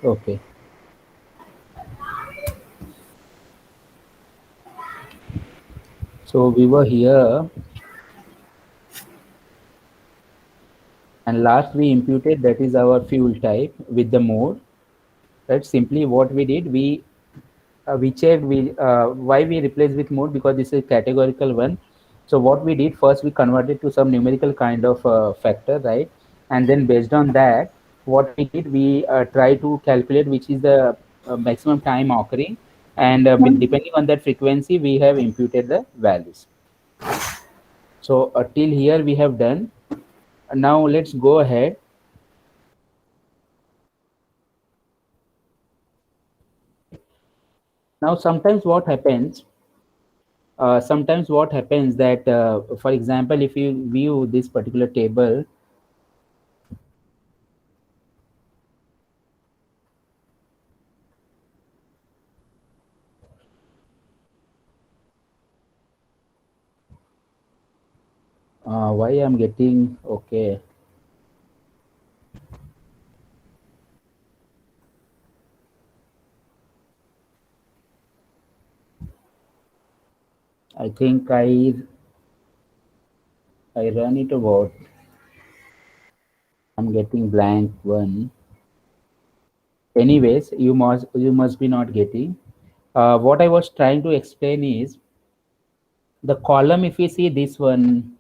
Okay. So we were here, and last we imputed that is our fuel type with the mode. Right. Simply what we did, we checked why we replaced with mode, because this is categorical one. So what we did first, we converted to some numerical kind of factor, right? And then based on that, what we did, we try to calculate which is the maximum time occurring, and depending on that frequency, we have imputed the values. So till here we have done. Now let's go ahead. Now sometimes what happens that, for example, if you view this particular table, why I'm getting okay. I think I run it about. I'm getting blank one. Anyways, you must be not getting. What I was trying to explain is the column. If you see this one,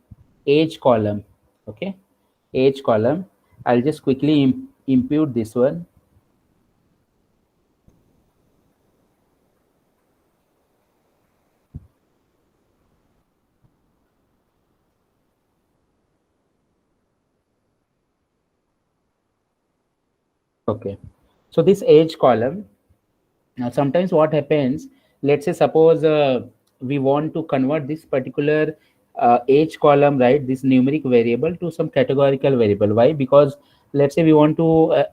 age column, okay, age column. I'll just quickly impute this one. Okay, so this age column. Now, sometimes what happens, let's say, suppose we want to convert this particular age column, right, this numeric variable to some categorical variable. Why? Because let's say we want to,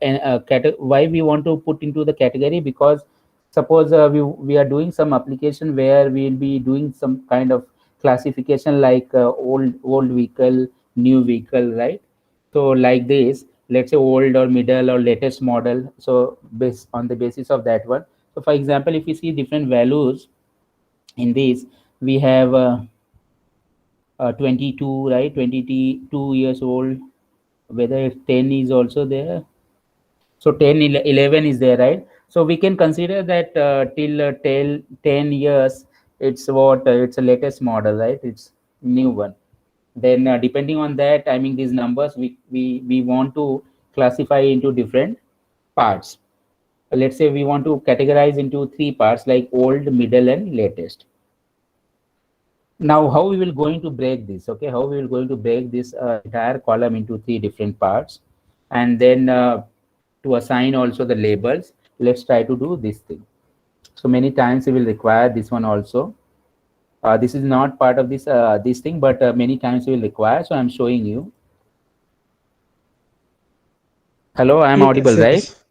why we want to put into the category, because suppose we are doing some application where we will be doing some kind of classification like old vehicle, new vehicle, right? So like this, let's say old or middle or latest model. So based on the basis of that one. So for example, if you see different values in this, we have 22, right? 22 years old. Whether it's 10 is also there. So 10, 11 is there, right? So we can consider that till 10 years, it's what it's a latest model, right? It's new one. Then depending on that, I mean these numbers, we want to classify into different parts. Let's say we want to categorize into three parts like old, middle, and latest. Now how we will going to break this? Okay, how we will going to break this entire column into three different parts, and then to assign also the labels. Let's try to do this thing. So many times we will require this one also. This is not part of this thing, but many times we will require. So I'm showing you. Hello, I'm Yes, audible, right? yes.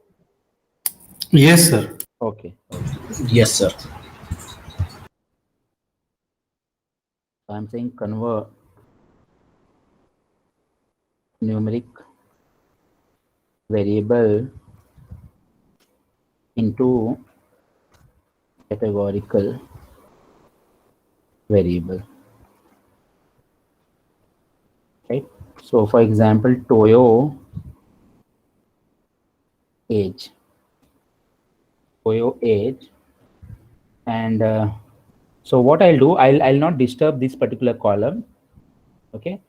Yes, sir. Okay, okay. Yes, sir. So I'm saying convert numeric variable into categorical variable, right? So for example, Toyo age, Toyo age, and so what I'll do, I'll not disturb this particular column. Okay,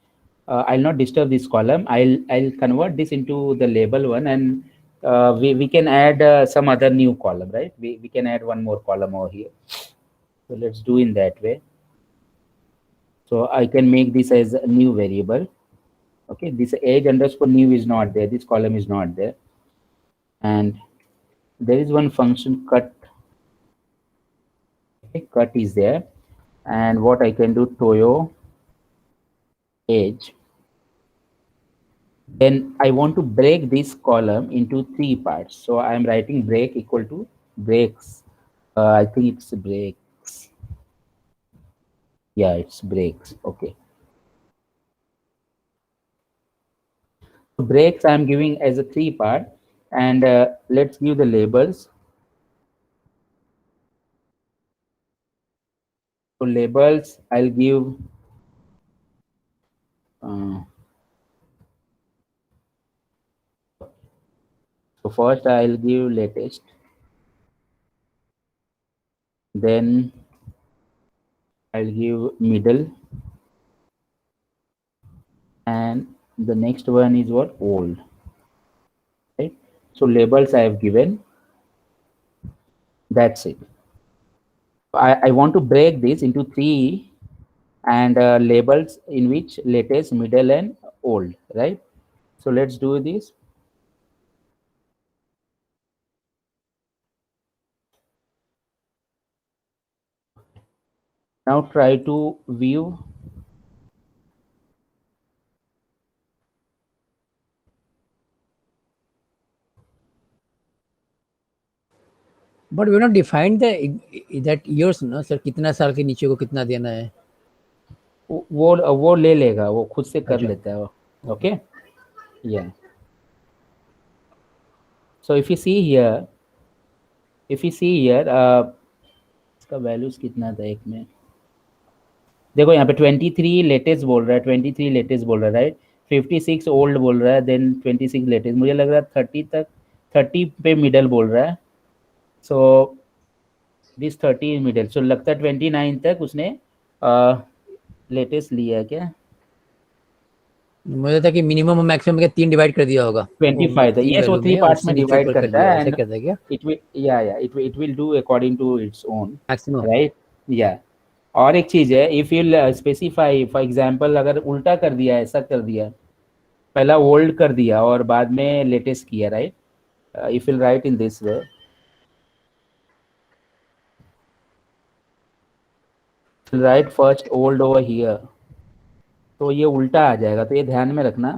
I'll not disturb this column. I'll convert this into the label one, and we can add some other new column, right? We can add one more column over here. So let's do in that way. So I can make this as a new variable. Okay, this age underscore new is not there. This column is not there, and there is one function cut. Okay, cut is there, and what I can do, Toyo age. Then I want to break this column into three parts. So I'm writing break equal to breaks. I think it's breaks. Yeah, it's breaks. Okay. So breaks I'm giving as a three part. and let's give the labels. So labels, I'll give so first I'll give latest, then I'll give middle, and the next one is what, old, right? So labels I have given, that's it. I want to break this into three and labels in which latest, middle, and old, right? So let's do this. Now try to view. But we not defined the that years ना sir, कितना साल के नीचे को कितना देना है? वो ले लेगा, वो खुद से कर अच्छा। लेता है वो. Okay, yeah. So if you see here, इसका वैल्यूज कितना था एक में, देखो यहाँ पे 23 लेटेस्ट बोल रहा है, 23 लेटेस्ट बोल रहा है, राइट. 56 ओल्ड बोल रहा है, देन 26 लेटेस्ट. मुझे लग रहा है 30 तक, 30 पे मिडल बोल रहा है. सो दिस 30 मिडल, सो लगता है 29 तक उसने लेटेस्ट लिया है क्या. मुझे था कि मिनिमम और मैक्सिमम के 3 डिवाइड कर दिया होगा. 25 था, यस, वो 3 पार्ट्स में डिवाइड करता है, ऐसा एंड करता है क्या? it will do according to its own, maximum. right. Yeah. और एक चीज है, if you specify, for example अगर उल्टा कर दिया, ऐसा कर दिया, पहला ओल्ड कर दिया और बाद में लेटेस्ट किया, right. If you right in this way, right first old over here, तो ये उल्टा आ जाएगा, तो ये ध्यान में रखना.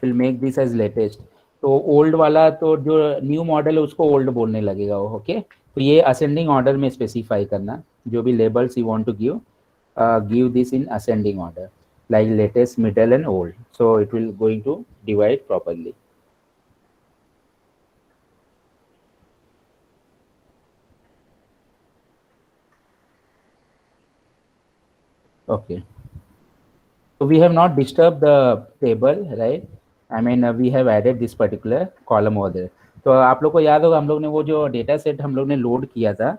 Will make this as latest. तो ओल्ड वाला, तो जो न्यू मॉडल है उसको ओल्ड बोलने लगेगा वो. ओके, तो ये असेंडिंग ऑर्डर में स्पेसिफाई करना, जो भी labels you want to give this in ascending order, like latest, middle, and old. So it will going to divide properly. Okay. So we have not disturbed the table, right? I mean, we have added this particular column over there. तो आप लोग को याद होगा, हम लोग ने वो जो डेटा सेट हम लोग ने लोड किया था,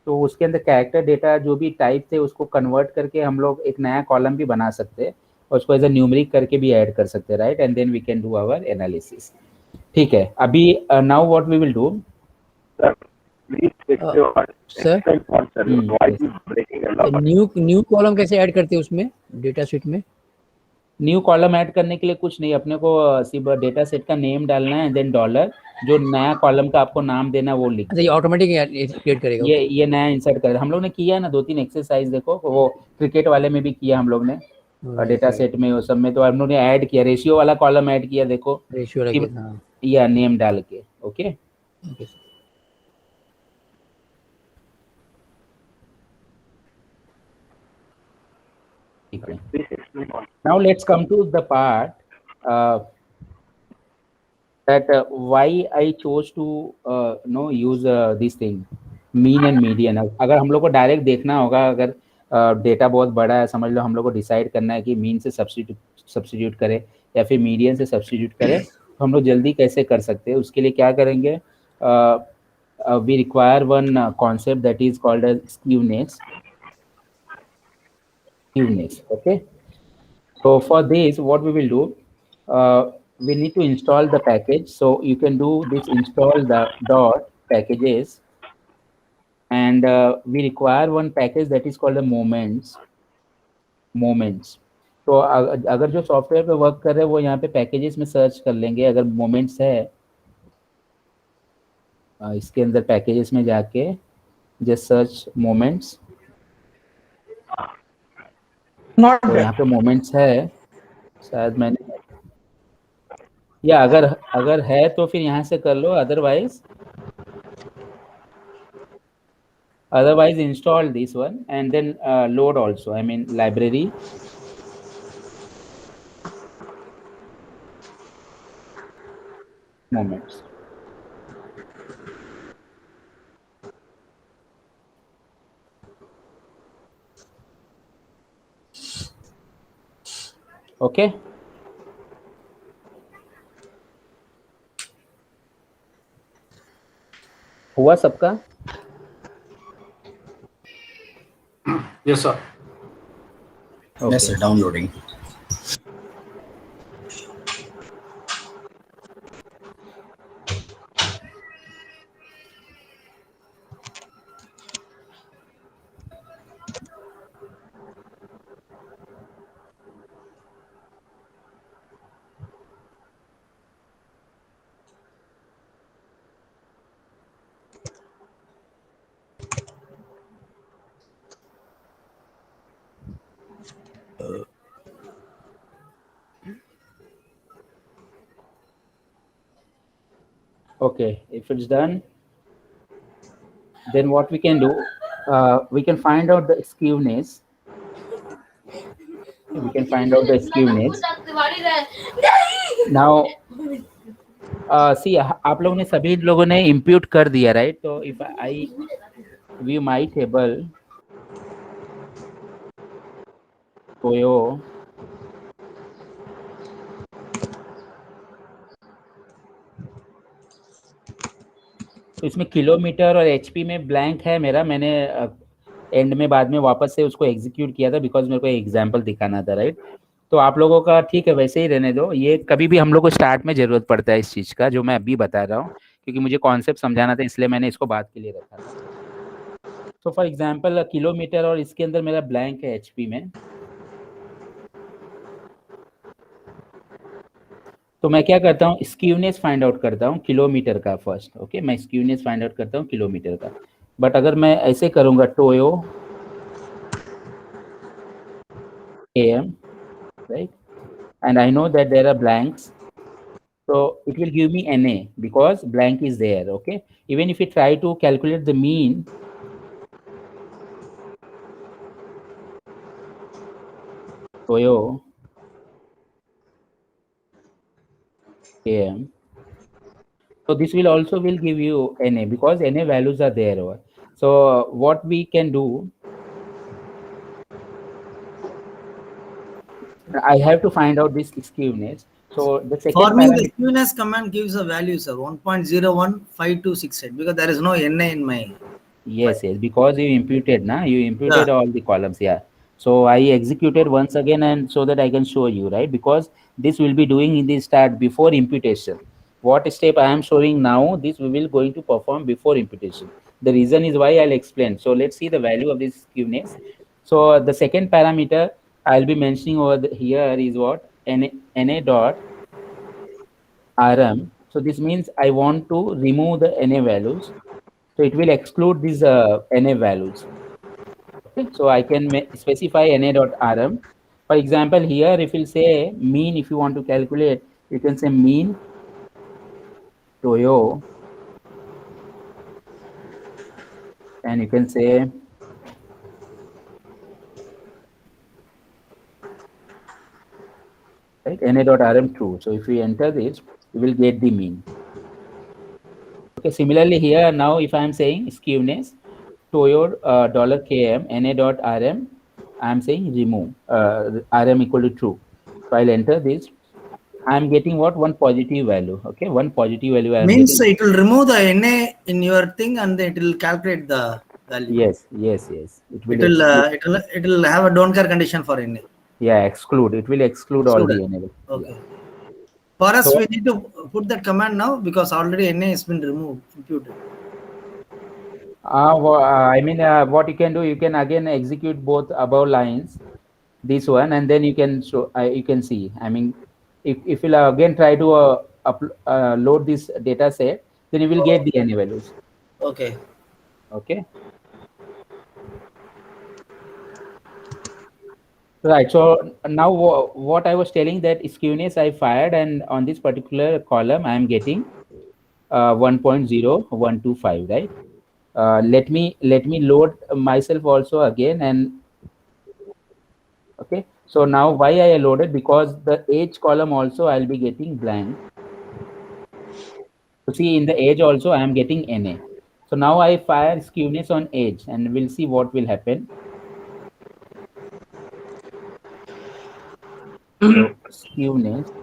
तो उसके अंदर कैरेक्टर डेटा जो भी टाइप थे उसको कन्वर्ट करके हम लोग एक नया कॉलम भी बना सकते हैं और उसको एज अ न्यूमेरिक करके भी ऐड कर सकते हैं, right. And then we can do our analysis. ठीक है, अभी now what we will do. Sir, new column कैसे ऐड करते हैं उसमें डेटा शीट में? न्यू कॉलम ऐड करने के लिए कुछ नहीं, अपने को सिर्फ डेटा सेट का नेम डालना है, देन डॉलर, जो नया कॉलम का आपको नाम देना वो लिख. अच्छा, ये ऑटोमेटिक क्रिएट करेगा? ये नया इंसर्ट कर, हम लोग ने किया है ना 2-3 एक्सरसाइज, देखो वो क्रिकेट वाले में भी किया हम लोग ने, डेटा सेट में वो सब में, तो हम लोग ने ऐड किया, रेशियो वाला कॉलम ऐड किया, देखो रेशियो वाला, या नेम डाल के. Okay, now let's come to the part that why I chose to use this thing, mean and median. अगर हम लोग को डायरेक्ट देखना होगा, अगर डेटा बहुत बड़ा है, समझ लो हम लोग को डिसाइड करना है कि मीन से सब्स्टिट्यूट करें या फिर मीडियन से सब्स्टिट्यूट करें, तो हम लोग जल्दी कैसे कर सकते हैं. उसके लिए क्या करेंगे, we require one concept that is called as skewness. Okay, so for this what we will do, we need to install the package. So you can do this install the dot packages, and we require one package that is called the moments. तो अगर जो software पे work कर रहे हैं वो यहाँ पे पैकेजेस में सर्च कर लेंगे, अगर मोमेंट्स है इसके अंदर पैकेजेस में जाके जस्ट सर्च मोमेंट्स, तो यहाँ पे मोमेंट्स है शायद मैंने, या अगर है तो फिर यहाँ से कर लो, otherwise install this one and then load also, I mean library moments. Okay. हुआ सबका? Yes, sir. Okay. Yes, sir. Downloading. Okay, if it's done, then what we can do, we can find out the skewness. We can find out the skewness. Now, see, आप लोगों ने सभी लोगों ने impute कर दिया, right? तो if I view my table, Toyo, तो इसमें किलोमीटर और एचपी में ब्लैंक है मेरा, मैंने एंड में बाद में वापस से उसको एग्जीक्यूट किया था बिकॉज मेरे को एग्जांपल दिखाना था, राइट? तो आप लोगों का ठीक है, वैसे ही रहने दो। ये कभी भी हम लोग को स्टार्ट में जरूरत पड़ता है इस चीज का, जो मैं अभी बता रहा हूँ, क्योंकि मुझे कॉन्सेप्ट समझाना था, इसलिए मैंने इसको बात के लिए रखा था। तो फॉर एग्जाम्पल किलोमीटर और इसके अंदर मेरा ब्लैंक है एचपी में, तो मैं क्या करता हूँ, स्क्यूनेस फाइंड आउट करता हूँ किलोमीटर का फर्स्ट। ओके, मैं स्क्यूनेस फाइंड आउट करता हूँ किलोमीटर का। बट अगर मैं ऐसे करूंगा Toyo am, right, and I know that there are blanks, so it will give me NA because blank is there. Okay, even if you try to calculate the mean, Toyo am, so this will also will give you NA because NA values are there over. So what we can do, I have to find out this skewness. So the second For me, the parameter, skewness command gives a value, sir, 1.015268, because there is no NA in my. yes, because you imputed, you imputed all the columns, yeah. So I executed once again, and so that I can show you, right? Because this will be doing in the start before imputation. What step I am showing now, this we will going to perform before imputation. The reason is why I'll explain. So let's see the value of this skewness. So the second parameter I'll be mentioning over here is what? NA dot RM. So this means I want to remove the NA values. So it will exclude these NA values. Okay, so I can specify NA.rm. For example, here if you say mean, if you want to calculate, you can say mean Toyo, and you can say right NA.rm true. So if you enter this, you will get the mean. Okay, similarly here now if I am saying skewness Toyo $km NA.rm, I am saying remove rm equal to true. So I'll enter this. I am getting what? One positive value. Okay, one positive value. I am Means getting. it will remove the NA in your thing and it will calculate the value. Yes. It will. It will have a don't care condition for NA. Yeah, exclude. It will exclude all the enable. Okay. Yeah. For us, So- we need to put that command now because already NA has been removed, imputed. I mean, what you can do, you can again execute both above lines, this one, and then you can show. You can see. I mean, if you again try to load this data set, then you will get the NA values. Okay. Okay. Right. So now what I was telling, that skewness I fired, and on this particular column I am getting 1.0125, right? Let me load myself also again, and okay. So now why I loaded, because the age column also I'll be getting blank. So see, in the edge also I am getting NA. So now I fire skewness on edge and we'll see what will happen. So skewness.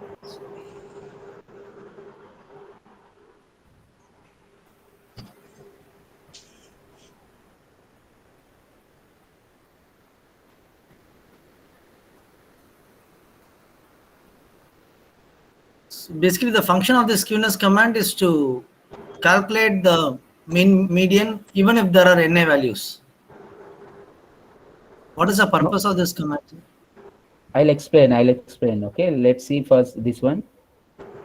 So basically, the function of the skewness command is to calculate the mean median even if there are NA values. What is the purpose of this command? I'll explain. Okay, let's see first this one.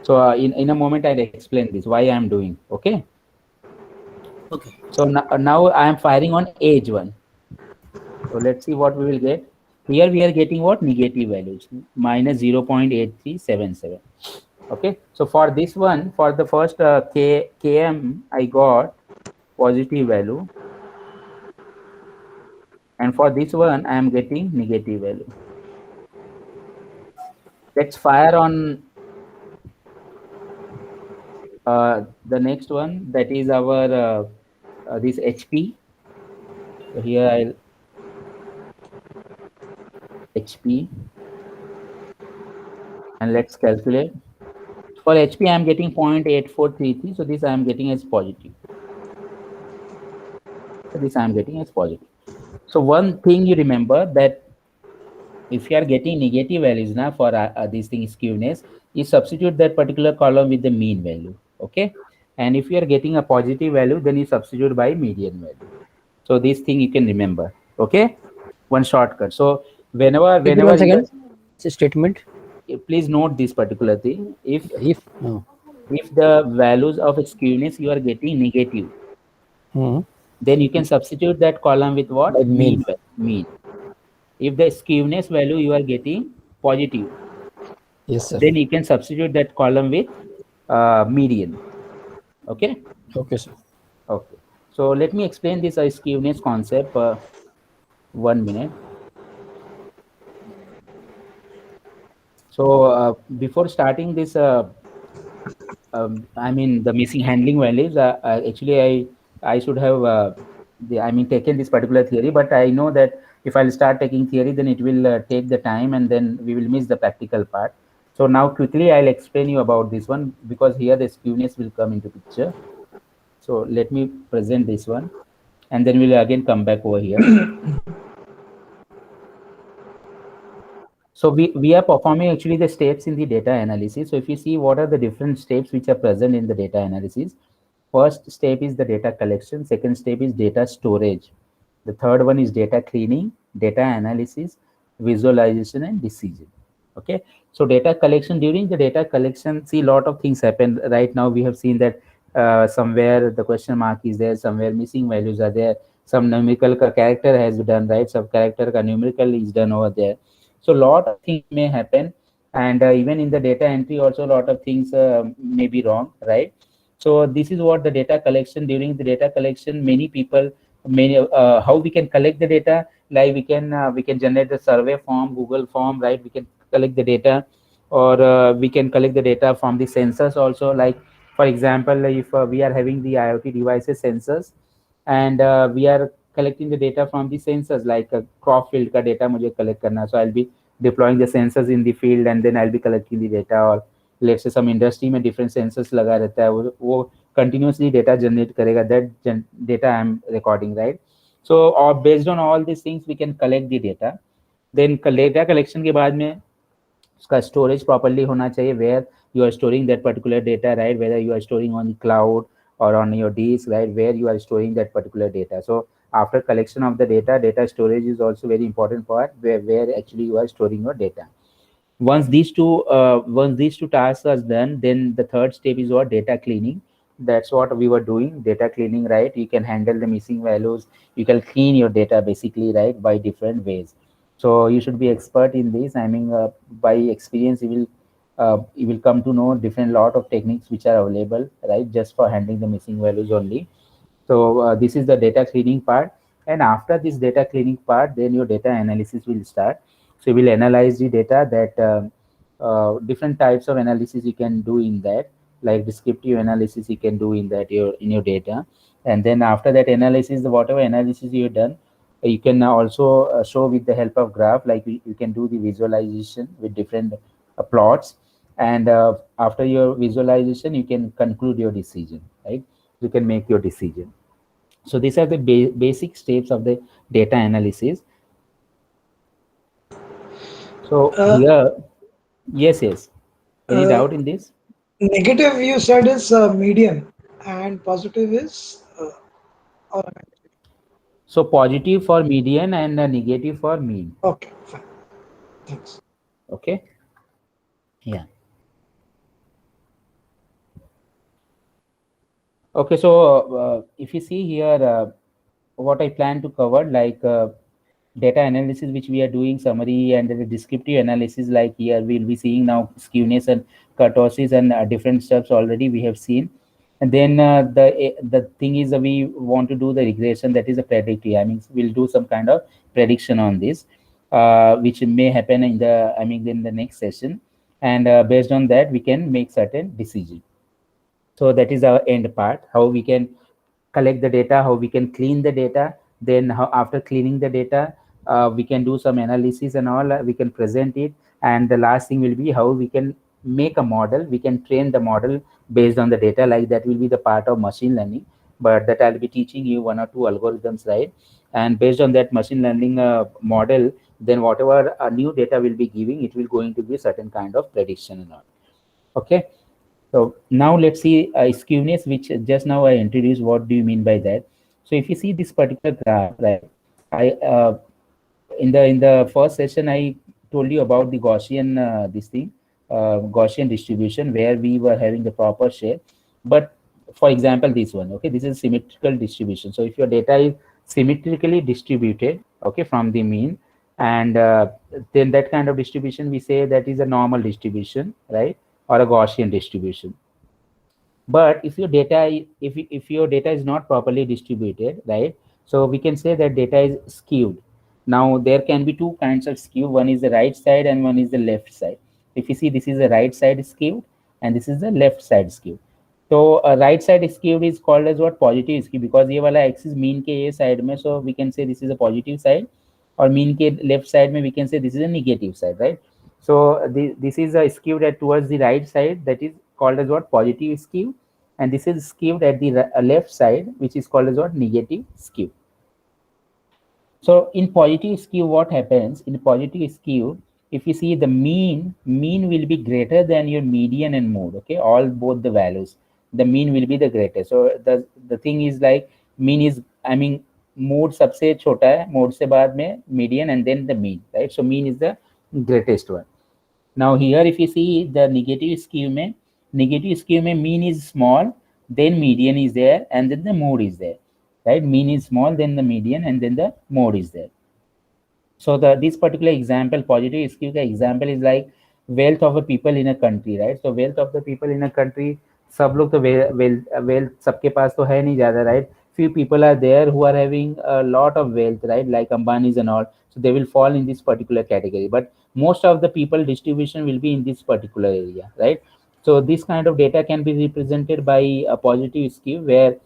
So in a moment I'll explain this why I'm doing. Okay. Okay. So now I am firing on edge one. So let's see what we will get. Here we are getting what? Negative values, minus 0.8377. Okay. So for this one, for the first km, I got positive value. And for this one, I am getting negative value. Let's fire on the next one. That is our this HP. So here I'll HP and let's calculate. For HP, I am getting 0.8433. So this I am getting as positive. So this I am getting as positive. So one thing you remember that if you are getting negative values now for this thing skewness, you substitute that particular column with the mean value. Okay. And if you are getting a positive value, then you substitute by median value. So this thing you can remember. Okay. One shortcut. So whenever One second. It's a statement. Please note this particular thing. If No. if the values of skewness you are getting negative, then you can substitute that column with what? By mean. Mean. If the skewness value you are getting positive, Yes, sir. then you can substitute that column with median. Okay. Okay, sir. Okay. So let me explain this skewness concept. 1 minute. So before starting this, I mean the missing handling values. Actually, I should have taken this particular theory, but I know that if I'll start taking theory, then it will take the time, and then we will miss the practical part. So now quickly I'll explain you about this one because here the skewness will come into picture. So let me present this one, and then we'll again come back over here. So we are performing actually the steps in the data analysis. So if you see what are the different steps which are present in the data analysis, first step is the data collection, second step is data storage, the third one is data cleaning, data analysis, visualization, and decision. Okay, so data collection, during the data collection, see, a lot of things happen. Right now we have seen that somewhere the question mark is there, somewhere missing values are there, some numerical character has been done, right, some character numerical is done over there. So a lot of things may happen, and even in the data entry also a lot of things may be wrong, right? So this is what the data collection. During the data collection, many people, how we can collect the data, like we can generate the survey form, Google form, right? We can collect the data, or we can collect the data from the sensors also. Like for example, if we are having the IoT devices sensors, and we are collecting the data from the sensors, like crop field ka data mujhe collect karna, so I'll be deploying the sensors in the field, and then I'll be collecting the data. Or let's say some industry में different sensors लगा रहता है, वो continuously data generate करेगा, that data I'm recording, right? So or based on all these things we can collect the data. Then data collection के बाद में उसका storage properly होना चाहिए, where you are storing that particular data, right? Whether you are storing on the cloud or on your disk, right? Where you are storing that particular data. So after collection of the data storage is also very important part, where actually you are storing your data. Once these two tasks are done, then the third step is what? Data cleaning. That's what we were doing, data cleaning, right? You can handle the missing values, you can clean your data basically, right, by different ways. So you should be expert in this. I mean, by experience you will come to know different lot of techniques which are available, right, just for handling the missing values only. So this is the data cleaning part, and after this data cleaning part, then your data analysis will start. So you will analyze the data, that different types of analysis you can do in that. like descriptive analysis you can do in that in your data. And then after that analysis, whatever analysis you've done, you can now also show with the help of graph, like you can do the visualization with different plots. And after your visualization, you can conclude your decision, right? You can make your decision. So these are the basic steps of the data analysis. So here, yes. Any doubt in this? Negative you said is median, and positive is or So positive for median and negative for mean. okay, fine. Thanks. Okay. Yeah. Okay. So if you see here, what I plan to cover, like data analysis, which we are doing summary, and the descriptive analysis, like here we'll be seeing now skewness and kurtosis and different steps already we have seen. And then the thing is we want to do the regression, that is a predictive. I mean, we'll do some kind of prediction on this, which may happen in the in the next session. And based on that, we can make certain decision. So that is our end part, how we can collect the data, how we can clean the data. Then how after cleaning the data, we can do some analysis and all, we can present it. And the last thing will be how we can make a model, we can train the model based on the data, like that will be the part of machine learning. But that I'll be teaching you one or two algorithms, right? And based on that machine learning model, then whatever new data will be giving, it will going to be certain kind of prediction and all. Okay. So now let's see skewness, which just now I introduced. What do you mean by that? So if you see this particular graph, right? I in the first session I told you about the Gaussian Gaussian distribution, where we were having the proper share. But for example, this one, okay, this is symmetrical distribution. So if your data is symmetrically distributed, okay, from the mean, and then that kind of distribution we say that is a normal distribution, right? Or a Gaussian distribution. But if your data, if your data is not properly distributed, right? So we can say that data is skewed. Now there can be two kinds of skew. One is the right side and one is the left side. If you see, this is the right side skewed and this is the left side skewed. So a right side skewed is called as what? Positive skew, because ये वाला axis mean के ये side में, so we can say this is a positive side, or mean के left side में we can say this is a negative side, right? So this is a skewed at towards the right side, that is called as what? Positive skew. And this is skewed at the left side, which is called as what? Negative skew. So in positive skew, what happens? In positive skew, if you see the mean will be greater than your median and mode, okay? All both the values, the mean will be the greatest. So the thing is like mean is, I mean, mode सबसे छोटा है, mode से बाद में median and then the mean, right? So mean is the greatest one. Now here if you see the negative skew में mean is small, then median is there, and then the mode is there, right? Mean is small, then the median, and then the mode is there. So this particular example, positive skew का example is like wealth of the people in a country, right? So wealth of the people in a country, सब लोग तो wealth सबके पास तो है नहीं ज़्यादा, right? Few people are there who are having a lot of wealth, right? Like Ambani's and all. So they will fall in this particular category. But most of the people distribution will be in this particular area, right? So this kind of data can be represented by a positive skew, where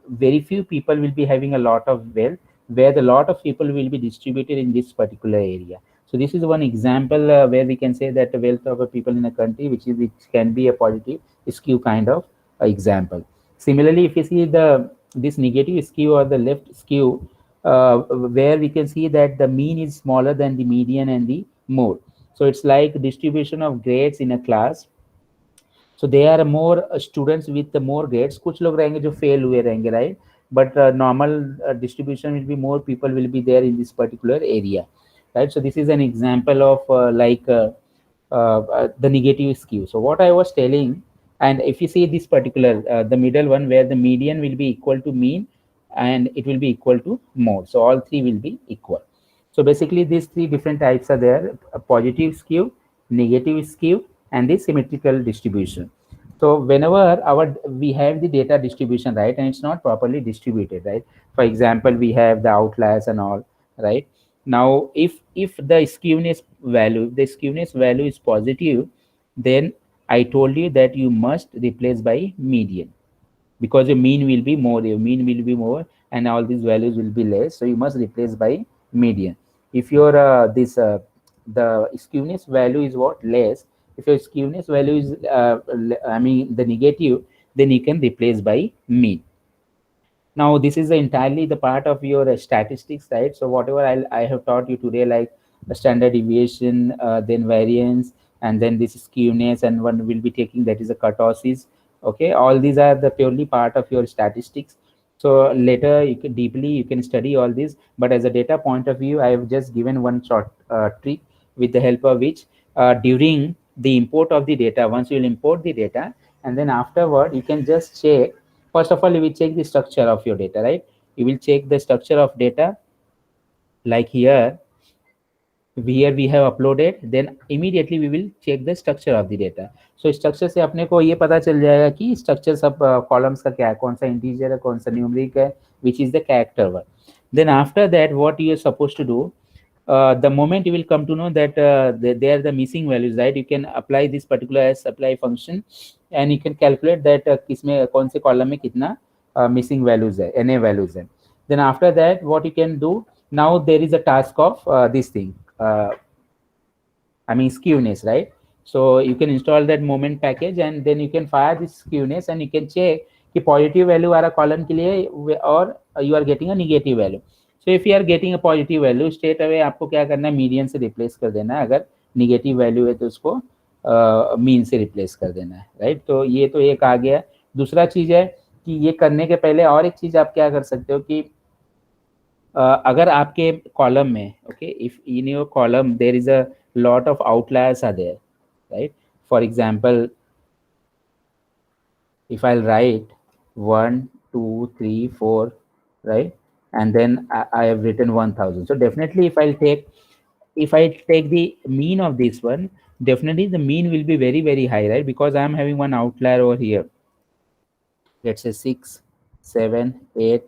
very few people will be having a lot of wealth, where the lot of people will be distributed in this particular area. So this is one example where we can say that the wealth of a people in a country, which can be a positive skew kind of example. Similarly, if you see this negative skew or the left skew, where we can see that the mean is smaller than the median and the mode. So it's like distribution of grades in a class. So there are more students with the more grades. कुछ लोग रहेंगे जो fail हुए रहेंगे, right? But normal distribution will be more people will be there in this particular area, right? So this is an example of the negative skew. So what I was telling, and if you see this particular, the middle one, where the median will be equal to mean and it will be equal to mode. So all three will be equal. So basically these three different types are there: a positive skew, negative skew, and the symmetrical distribution. So whenever we have the data distribution, right, and it's not properly distributed, right? For example, we have the outliers and all, right? Now, if the skewness value is positive, then I told you that you must replace by median, because your mean will be more, and all these values will be less. So you must replace by median. If your the skewness value is what, less, if your skewness value is the negative, then you can replace by mean. Now this is entirely the part of your statistics, right? So whatever I have taught you today, like the standard deviation, then variance, and then this skewness, and one will be taking, that is a kurtosis. Okay, all these are the purely part of your statistics. So later you can deeply you can study all this, but as a data point of view, I have just given one short trick, with the help of which during the import of the data, once you will import the data, and then afterward you can just check. First of all, you will check the structure of your data, right? You will check the structure of data, like here we have uploaded, then immediately we will check the structure of the data. So structure से अपने को ये पता चल जाएगा कि structure सब columns का क्या है, कौन सा integer है, कौन सा numeric है, which is the character one. Then after that, what you are supposed to do, the moment you will come to know that they are the missing values, right? You can apply this particular as supply function, and you can calculate that किसमें कौन से column में कितना missing values है, NA values है. Then after that, what you can do, now there is a task of this thing, skewness, right? So you can install that moment package, and then you can fire this skewness, and you can check कि positive value आ रहा column के लिए, और you are getting a negative value. So if you are getting a positive value, straight away आपको क्या करना है, median से रिप्लेस कर देना है. अगर निगेटिव वैल्यू है तो उसको मीन से रिप्लेस कर देना है, राइट? तो ये तो एक आ गया. दूसरा चीज है कि ये करने के पहले और एक चीज आप क्या कर सकते हो कि अगर आपके कॉलम में, okay, if in your column there is a lot of outliers are there, right? For example, if I'll write 1 2 3 4, right, and then I have written 1000, so definitely if I take the mean of this one, definitely the mean will be very very high, right? Because I am having one outlier over here, let's say 6 7 8,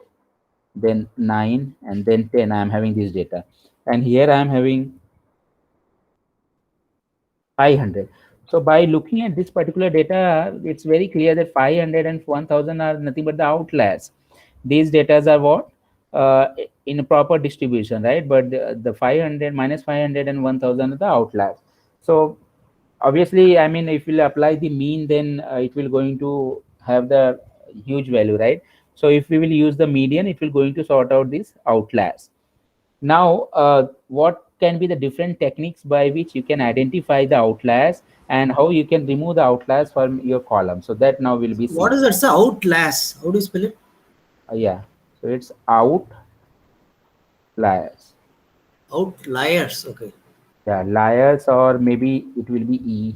then 9, and then 10. I am having this data, and here I am having 500. So by looking at this particular data, it's very clear that 500 and 1000 are nothing but the outliers. These data are what, in a proper distribution, right? But the 500, minus 500 and 1000 are the outliers. So obviously, I mean, if you apply the mean, then it will going to have the huge value, right? So if we will use the median, it will going to sort out these outliers. Now, what can be the different techniques by which you can identify the outliers, and how you can remove the outliers from your column? So that now will be seen. What is that? Sir? Outliers. How do you spell it? Yeah, so it's outliers. Outliers. Okay. Yeah, liars, or maybe it will be E.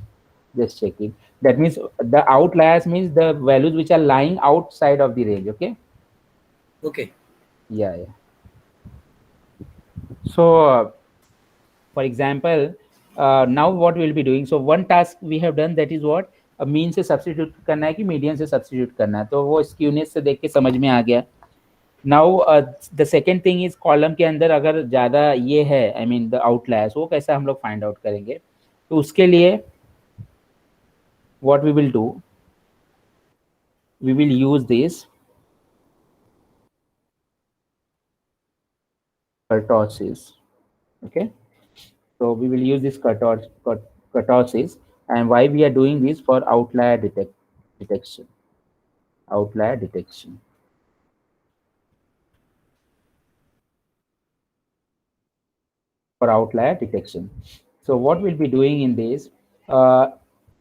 Just checking. That means the outliers means the values which are lying outside of the range. Okay. Okay. Yeah. So for example, now what we will be doing, so one task we have done, that is what, mean से substitute करना है कि median से substitute करना है, तो वो skewness से देख के समझ में आ गया. Now the second thing is, column के अंदर अगर ज़्यादा ये है, आई मीन द आउटलायर्स, वो कैसा हम लोग फाइंड आउट करेंगे? तो उसके लिए what we will do, we will use this kurtosis. Okay, so we will use this kurtosis, and why we are doing this? For outlier detection. Outlier detection. For outlier detection. So what we'll be doing in this,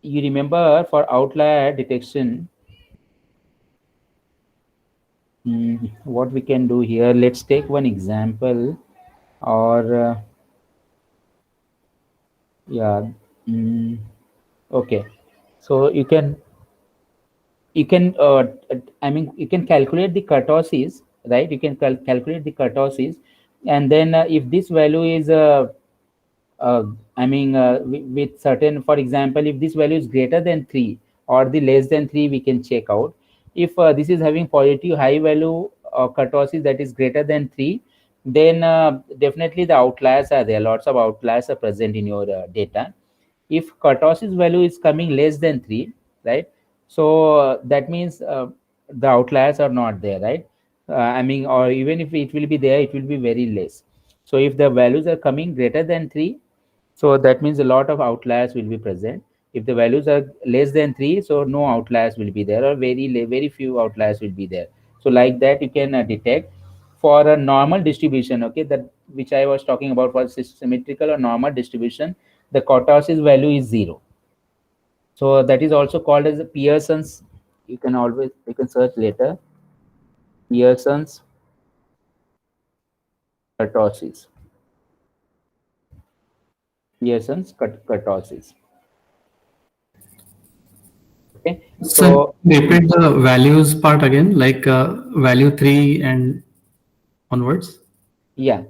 you remember for outlier detection, what we can do here, let's take one example, or yeah, okay, so you can I mean, you can calculate the kurtosis, right? You can calculate the kurtosis, and then if this value is with certain, for example, if this value is greater than 3 or the less than 3, we can check out. If this is having positive high value kurtosis that is greater than 3, then definitely the outliers are there. Lots of outliers are present in your data. if kurtosis value is coming less than 3, right? So that means the outliers are not there, right? I mean, or even if it will be there, it will be very less. So if the values are coming greater than 3, so that means a lot of outliers will be present. If the values are less than 3, so no outliers will be there, or very few outliers will be there. So like that you can detect for a normal distribution, okay, that which I was talking about for symmetrical or normal distribution, the kurtosis value is 0. So that is also called as Pearson's. You can search later, Pearson's kurtosis. Pearson's kurtosis. Okay, Sir, so repeat the values part again, like value 3 and onwards. yeah.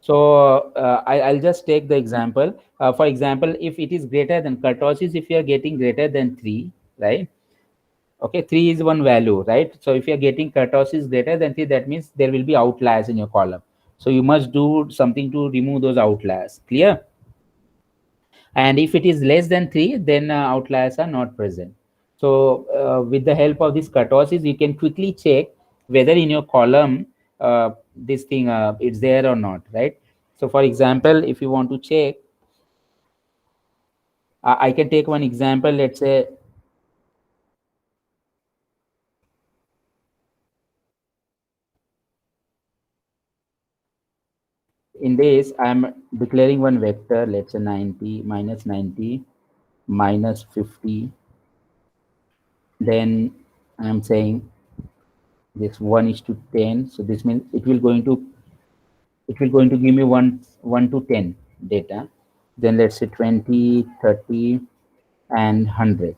So I'll just take the example. For example, if it is greater than kurtosis, if you are getting greater than 3, right? Okay, 3 is one value, right? So if you are getting kurtosis greater than 3, that means there will be outliers in your column. So you must do something to remove those outliers. Clear? And if it is less than 3, then outliers are not present. So with the help of this kurtosis, you can quickly check whether in your column this thing it's there or not, right? So for example, if you want to check, I can take one example. Let's say in this I'm declaring one vector, let's say 90 minus 90 minus 50. Then I'm saying this 1:10. So this means it will going to give me 1 to 10 data. Then let's say 20, 30 and 100.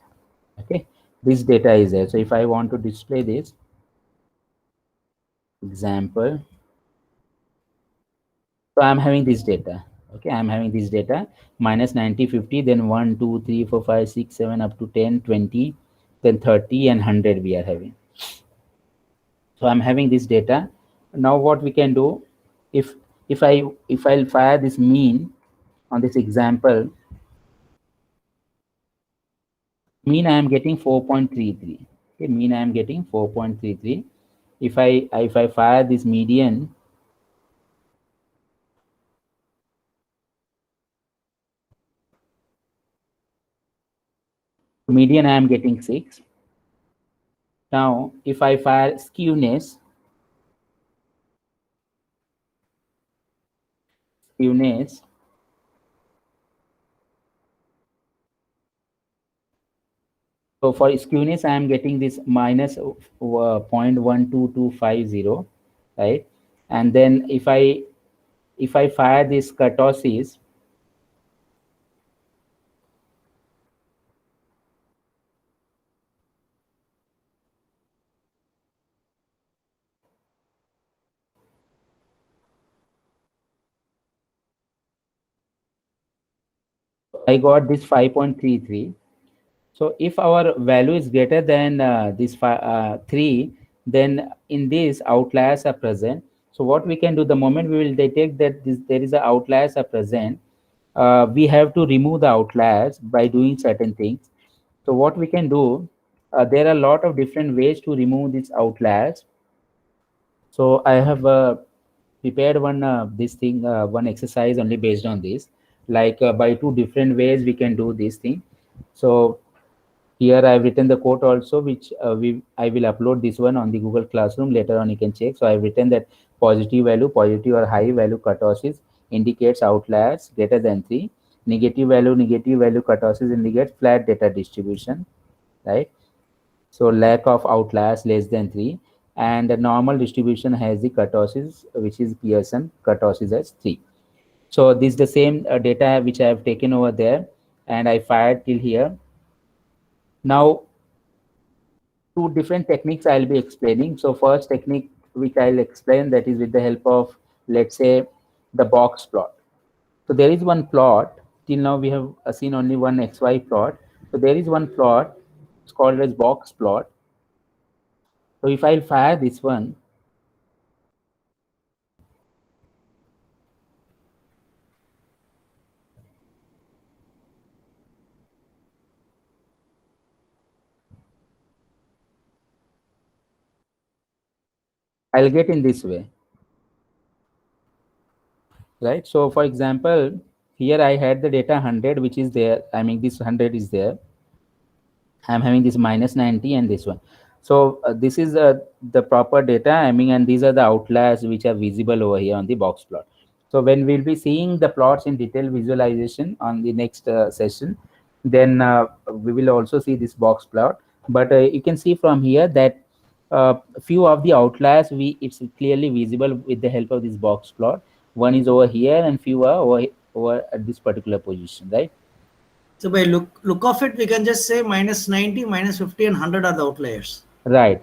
Okay, this data is there. So if I want to display this example, so I'm having this data. Okay, I'm having this data minus 90, 50, then 1, 2, 3, 4, 5, 6, 7 up to 10, 20, then 30 and 100 we are having. So I'm having this data. Now what we can do, if I'll fire this mean on this example, mean I am getting 4.33. Okay, mean I am getting 4.33. If I fire this median, median I am getting 6. Now if I fire skewness, so for skewness I am getting this minus 0.12250, right? And then if I fire this kurtosis, I got this 5.33. So if our value is greater than this 3, then in this outliers are present. So what we can do, the moment we will detect that there is a outliers are present, we have to remove the outliers by doing certain things. So what we can do, there are a lot of different ways to remove these outliers. So I have prepared one exercise only based on this, like by two different ways we can do this thing. So here I've written the code also, which I will upload this one on the Google Classroom later on. You can check. So I've written that positive or high value kurtosis indicates outliers greater than 3. Negative value kurtosis indicates flat data distribution, right? So lack of outliers less than 3, and the normal distribution has the kurtosis, which is Pearson kurtosis as 3. So this is the same data which I have taken over there, and I fired till here. Now two different techniques I'll be explaining. So first technique which I'll explain, that is with the help of, let's say, the box plot. So there is one plot. Till now we have seen only one XY plot. So there is one plot. It's called as box plot. So if I'll fire this one, I'll get in this way, right? So for example, here I had the data 100, which is there. I mean, this 100 is there. I'm having this minus 90 and this one. So this is the proper data. I mean, and these are the outliers which are visible over here on the box plot. So when we'll be seeing the plots in detailed visualization on the next session, then we will also see this box plot. But you can see from here that few of the outliers it's clearly visible with the help of this box plot. One is over here and few are over at this particular position, right? So by look of it, we can just say minus 90, minus 50, and 100 are the outliers. Right.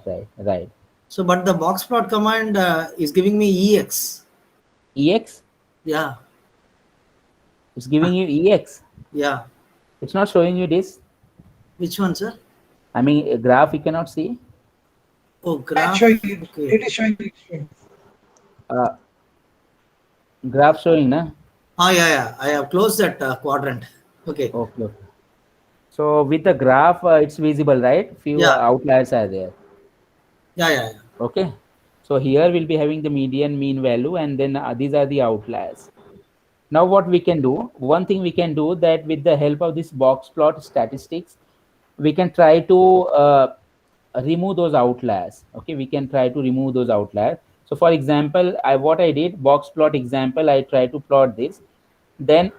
So, but the box plot command is giving me EX. EX? Yeah, It's giving you EX. yeah. It's not showing you this. Which one, sir? I mean, a graph you cannot see. Oh, graph. Showing, Okay. it is showing. Graph showing, na? Yeah. I have closed that quadrant. Okay. Okay. So with the graph, it's visible, right? Few Yeah. outliers are there. Yeah. Okay. So here we'll be having the median mean value, and then these are the outliers. Now what we can do, one thing we can do that with the help of this box plot statistics, we can try to remove those outliers. Okay, we can try to remove those outliers. So for example, what I did, box plot example, I try to plot this. Then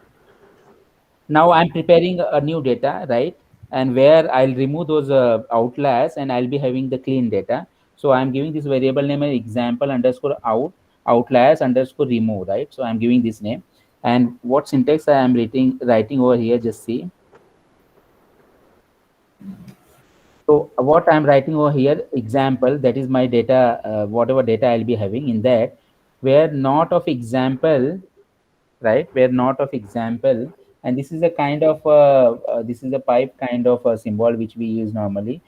now I'm preparing a new data, right? And where I'll remove those outliers and I'll be having the clean data. So I'm giving this variable name as example underscore outliers underscore remove, right? So I'm giving this name. And what syntax I am writing over here, just see. So what I'm writing over here, example, that is my data, whatever data I'll be having in that, where not of example, right? Where not of example, and this is a kind of this is a pipe kind of a symbol which we use normally,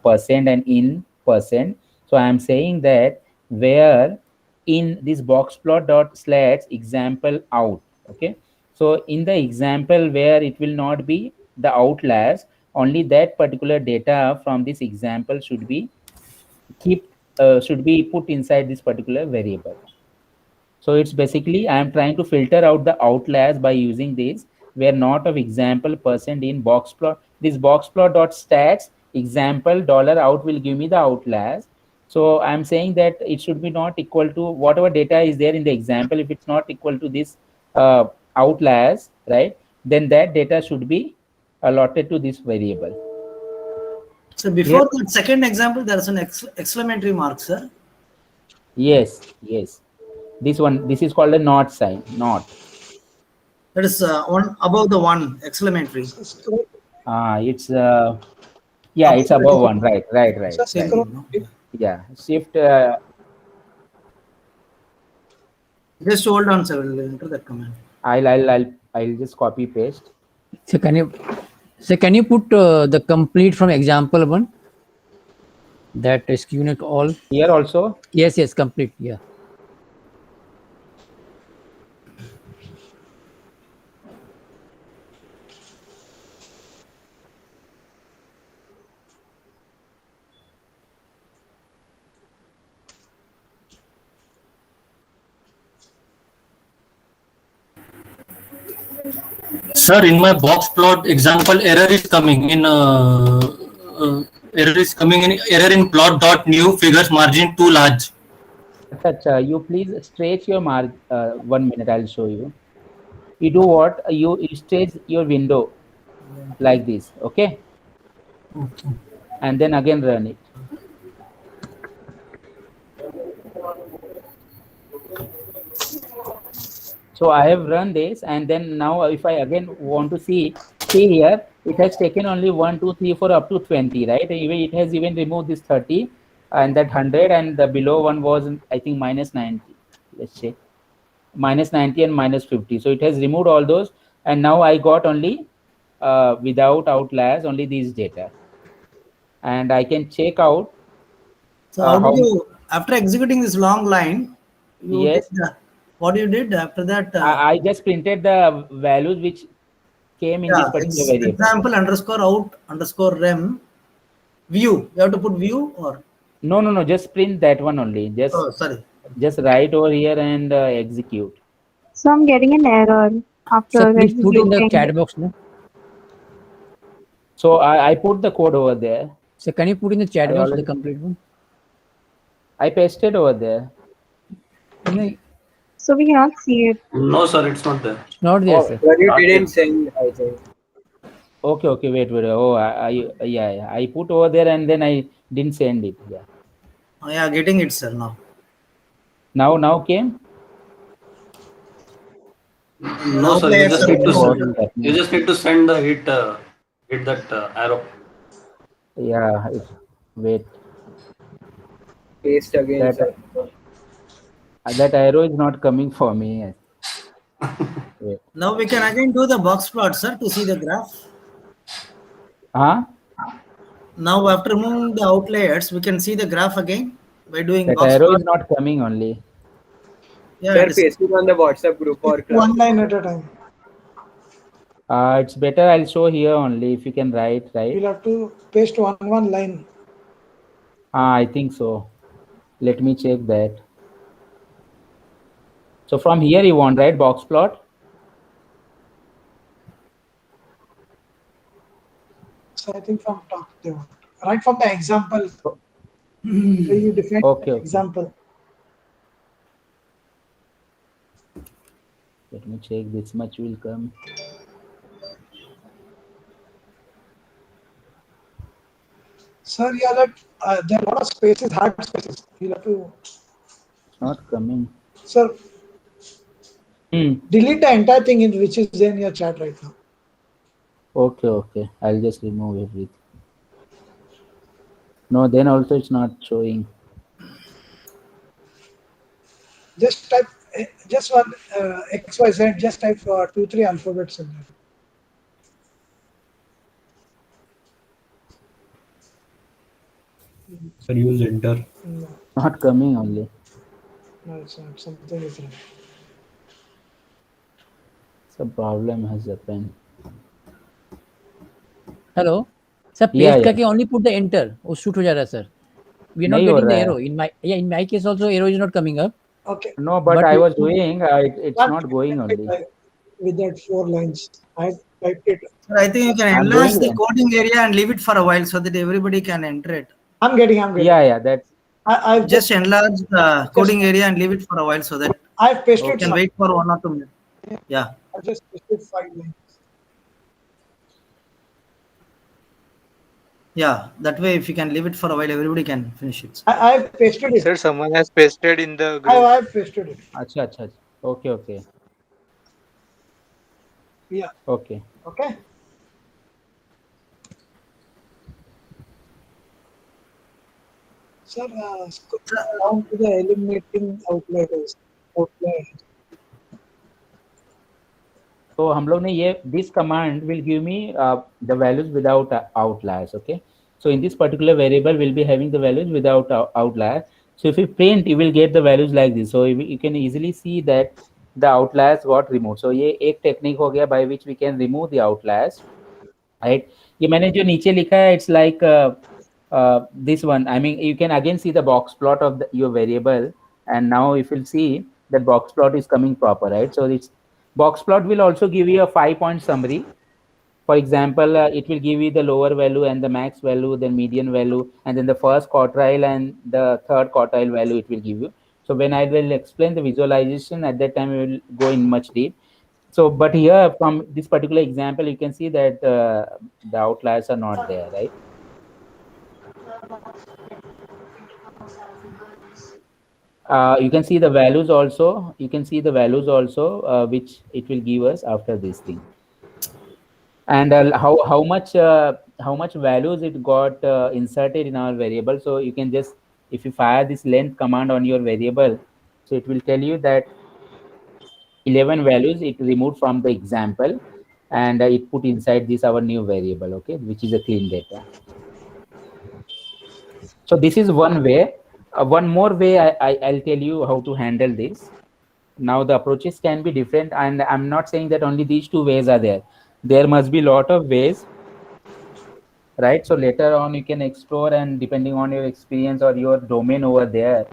percent and in percent. So I'm saying that where in this box plot dot slash example out. Okay, so in the example where it will not be the outliers, only that particular data from this example should be put inside this particular variable. So it's basically I am trying to filter out the outliers by using this where not of example percent in box plot. This box plot dot stats example dollar out will give me the outliers. So I'm saying that it should be not equal to whatever data is there in the example. If it's not equal to this outliers, right, then that data should be allotted to this variable. So before that second example, there is an exclamatory mark, sir. Yes. This one, this is called a not sign, not. That is one above the one exclamatory. It's yeah, it's above one, right. Yeah, shift. Just hold on, sir. We'll enter that command. I'll just copy paste. So can you put the complete from example one? That is unit all. Here also. Yes, complete. Yeah. Sir, in my box plot example, error is coming in error in plot dot new figures margin too large. You please stretch your mark. 1 minute, I'll show you. You do what? You stretch your window like this, okay? And then again run it. So I have run this, and then now if I again want to see here, it has taken only 1, 2, 3, 4 up to 20, right? Even it has even removed this 30 and that 100, and the below one was I think minus 90. Let's say minus 90 and minus 50. So it has removed all those, and now I got only without outliers only these data, and I can check out. So how do you, after executing this long line, yes, what you did after that? I just printed the values which came in this particular variable. Example underscore out underscore rem view. You have to put view or? No, just print that one only. Oh, sorry. Just write over here and execute. So I'm getting an error Sir, after please put in the executing. chat box. No? So I put the code over there. So can you put in the chat I box the already- complete one? I pasted over there. No, So we cannot see it. No, sir, it's not there. it's not there, sir. But you Not didn't yet. send, I think. Okay, wait. Oh, yeah. I put over there and then I didn't send it. Yeah. Oh, yeah, getting it, sir, now. Now came. No, sir. players are You just need to send the hit that arrow. Yeah. Wait. Paste again, That- sir. That arrow is not coming for me. Wait. Now we can again do the box plot, sir, to see the graph. Huh? Now after removing the outliers, we can see the graph again by doing That box arrow plot. is not coming only. Yeah, Sir, it is. paste it on the WhatsApp group or class. One line at a time. It's better I'll show here only if you can write, right? You'll have to paste one line. I think so. Let me check that. So from here you want, right? Box plot. So I think from top they want. Right from the example. Where you define Okay. example. Let me check. This much will come. Sir, yeah, there are a lot of spaces, hard spaces. You'll have to, It's not coming. sir, Hmm. delete the entire thing in which is in your chat right now. Okay. I'll just remove everything. No, then also it's not showing. Just type, just one XYZ, just type 2-3 alphabets in there. Sir, use enter. No, Not coming only. no, it's not. Something is wrong. Some problem has happened. Hello, sir. Paste Yeah. करके only put the enter. वो shoot हो जा रहा है, sir. We are not नहीं हो getting the रहा है. arrow. In my case also arrow is not coming up. Okay. No, but But I you- was doing. It's But not going only. With that 4 lines, I typed it. Sir, I think you can I'm enlarge doing the that. coding area and leave it for a while so that everybody can enter it. I'm getting. Yeah. That's I've Just enlarge the coding area and leave it for a while so that I've you pasted can some. wait for 1 or 2 minutes. Yeah. I've just pasted 5 lines. Yeah. That way, if you can leave it for a while, everybody can finish it. I've pasted it. Sir, someone has pasted in the group. I've pasted it. अच्छा. Okay. Yeah. Okay. Okay. Sir, scroll down to the eliminating outliers. So हम लोग ने ये this command will give me the values without outliers. Okay. So in this particular variable, we'll be having the values without outlier. So if you print, you will get the values like this. So you can easily see that the outliers got removed. So ये एक technique हो गया by which we can remove the outliers. Right. ये मैंने जो नीचे लिखा है, it's like this one. I mean, you can again see the box plot of your variable, and now if you'll see that box plot is coming proper, right? So it's box plot will also give you a 5-point summary. For example, it will give you the lower value and the max value, then median value, and then the first quartile and the third quartile value it will give you. So when I will explain the visualization, at that time we will go in much deep. So, but here from this particular example, you can see that the outliers are not there, right? You can see the values also. You can see the values also, which it will give us after this thing. And how much values it got inserted in our variable. So you can just, if you fire this length command on your variable, so it will tell you that 11 values it removed from the example, and it put inside this our new variable, okay, which is a clean data. So this is one way. One more way I'll tell you how to handle this. Now the approaches can be different, and I'm not saying that only these two ways are there. There must be a lot of ways. right? So later on you can explore, and depending on your experience or your domain over there,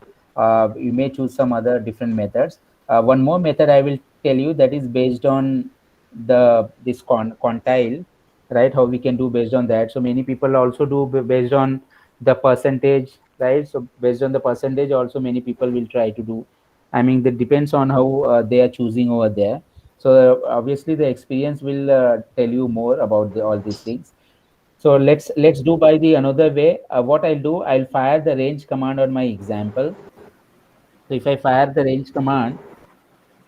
you may choose some other different methods. One more method I will tell you, that is based on this quantile, right? How we can do based on that. So many people also do based on the percentage, right? So based on the percentage also many people will try to do. I mean, that depends on how they are choosing over there. So obviously the experience will tell you more about all these things. So let's do by the another way. What I'll do, I'll fire the range command on my example. So if I fire the range command,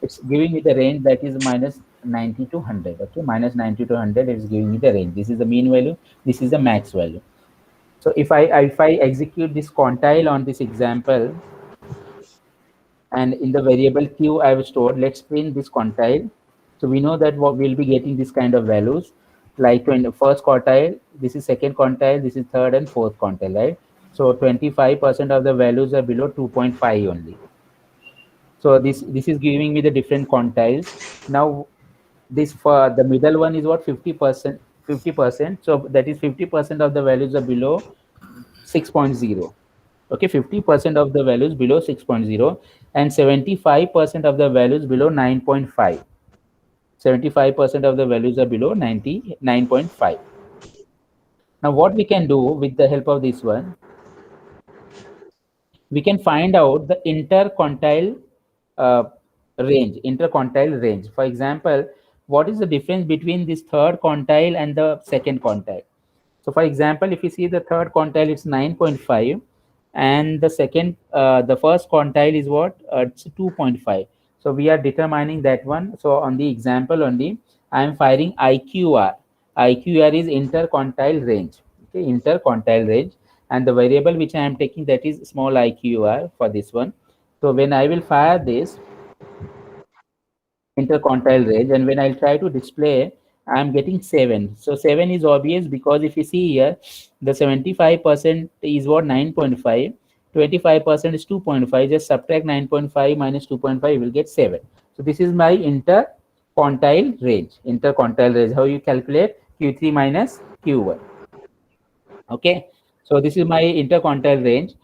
it's giving me the range that is minus 90 to 100. Okay, minus 90 to 100 is giving me the range. This is the mean value. This is the max value. So if I execute this quantile on this example, and in the variable q I have stored, let's print this quantile. So we know that what we'll be getting this kind of values, like when the first quartile, this is second quantile, this is third and fourth quantile, right? So 25% of the values are below 2.5 only. So this is giving me the different quantiles. Now this for the middle one is what, 50%. 50%. So that is 50% of the values are below 6.0. Okay, 50% of the values below 6.0, and 75% of the values below 9.5. 75% of the values are below 99.5. Now what we can do with the help of this one, we can find out the interquartile range. For example, what is the difference between this third quantile and the second quantile? So for example, if you see the third quantile, it's 9.5, and the first quantile is what? It's 2.5. So we are determining that one. So on the example only, I am firing IQR. IQR is interquartile range. Okay, interquartile range, and the variable which I am taking, that is small IQR for this one. So when I will fire this interquartile range, and when I'll try to display, I'm getting 7. So 7 is obvious, because if you see here, the 75% is what? 9.5. 25% is 2.5. Just subtract 9.5 minus 2.5, you will get 7. So this is my interquartile range. Interquartile range, how you calculate Q3 minus Q1. Okay, so this is my interquartile range.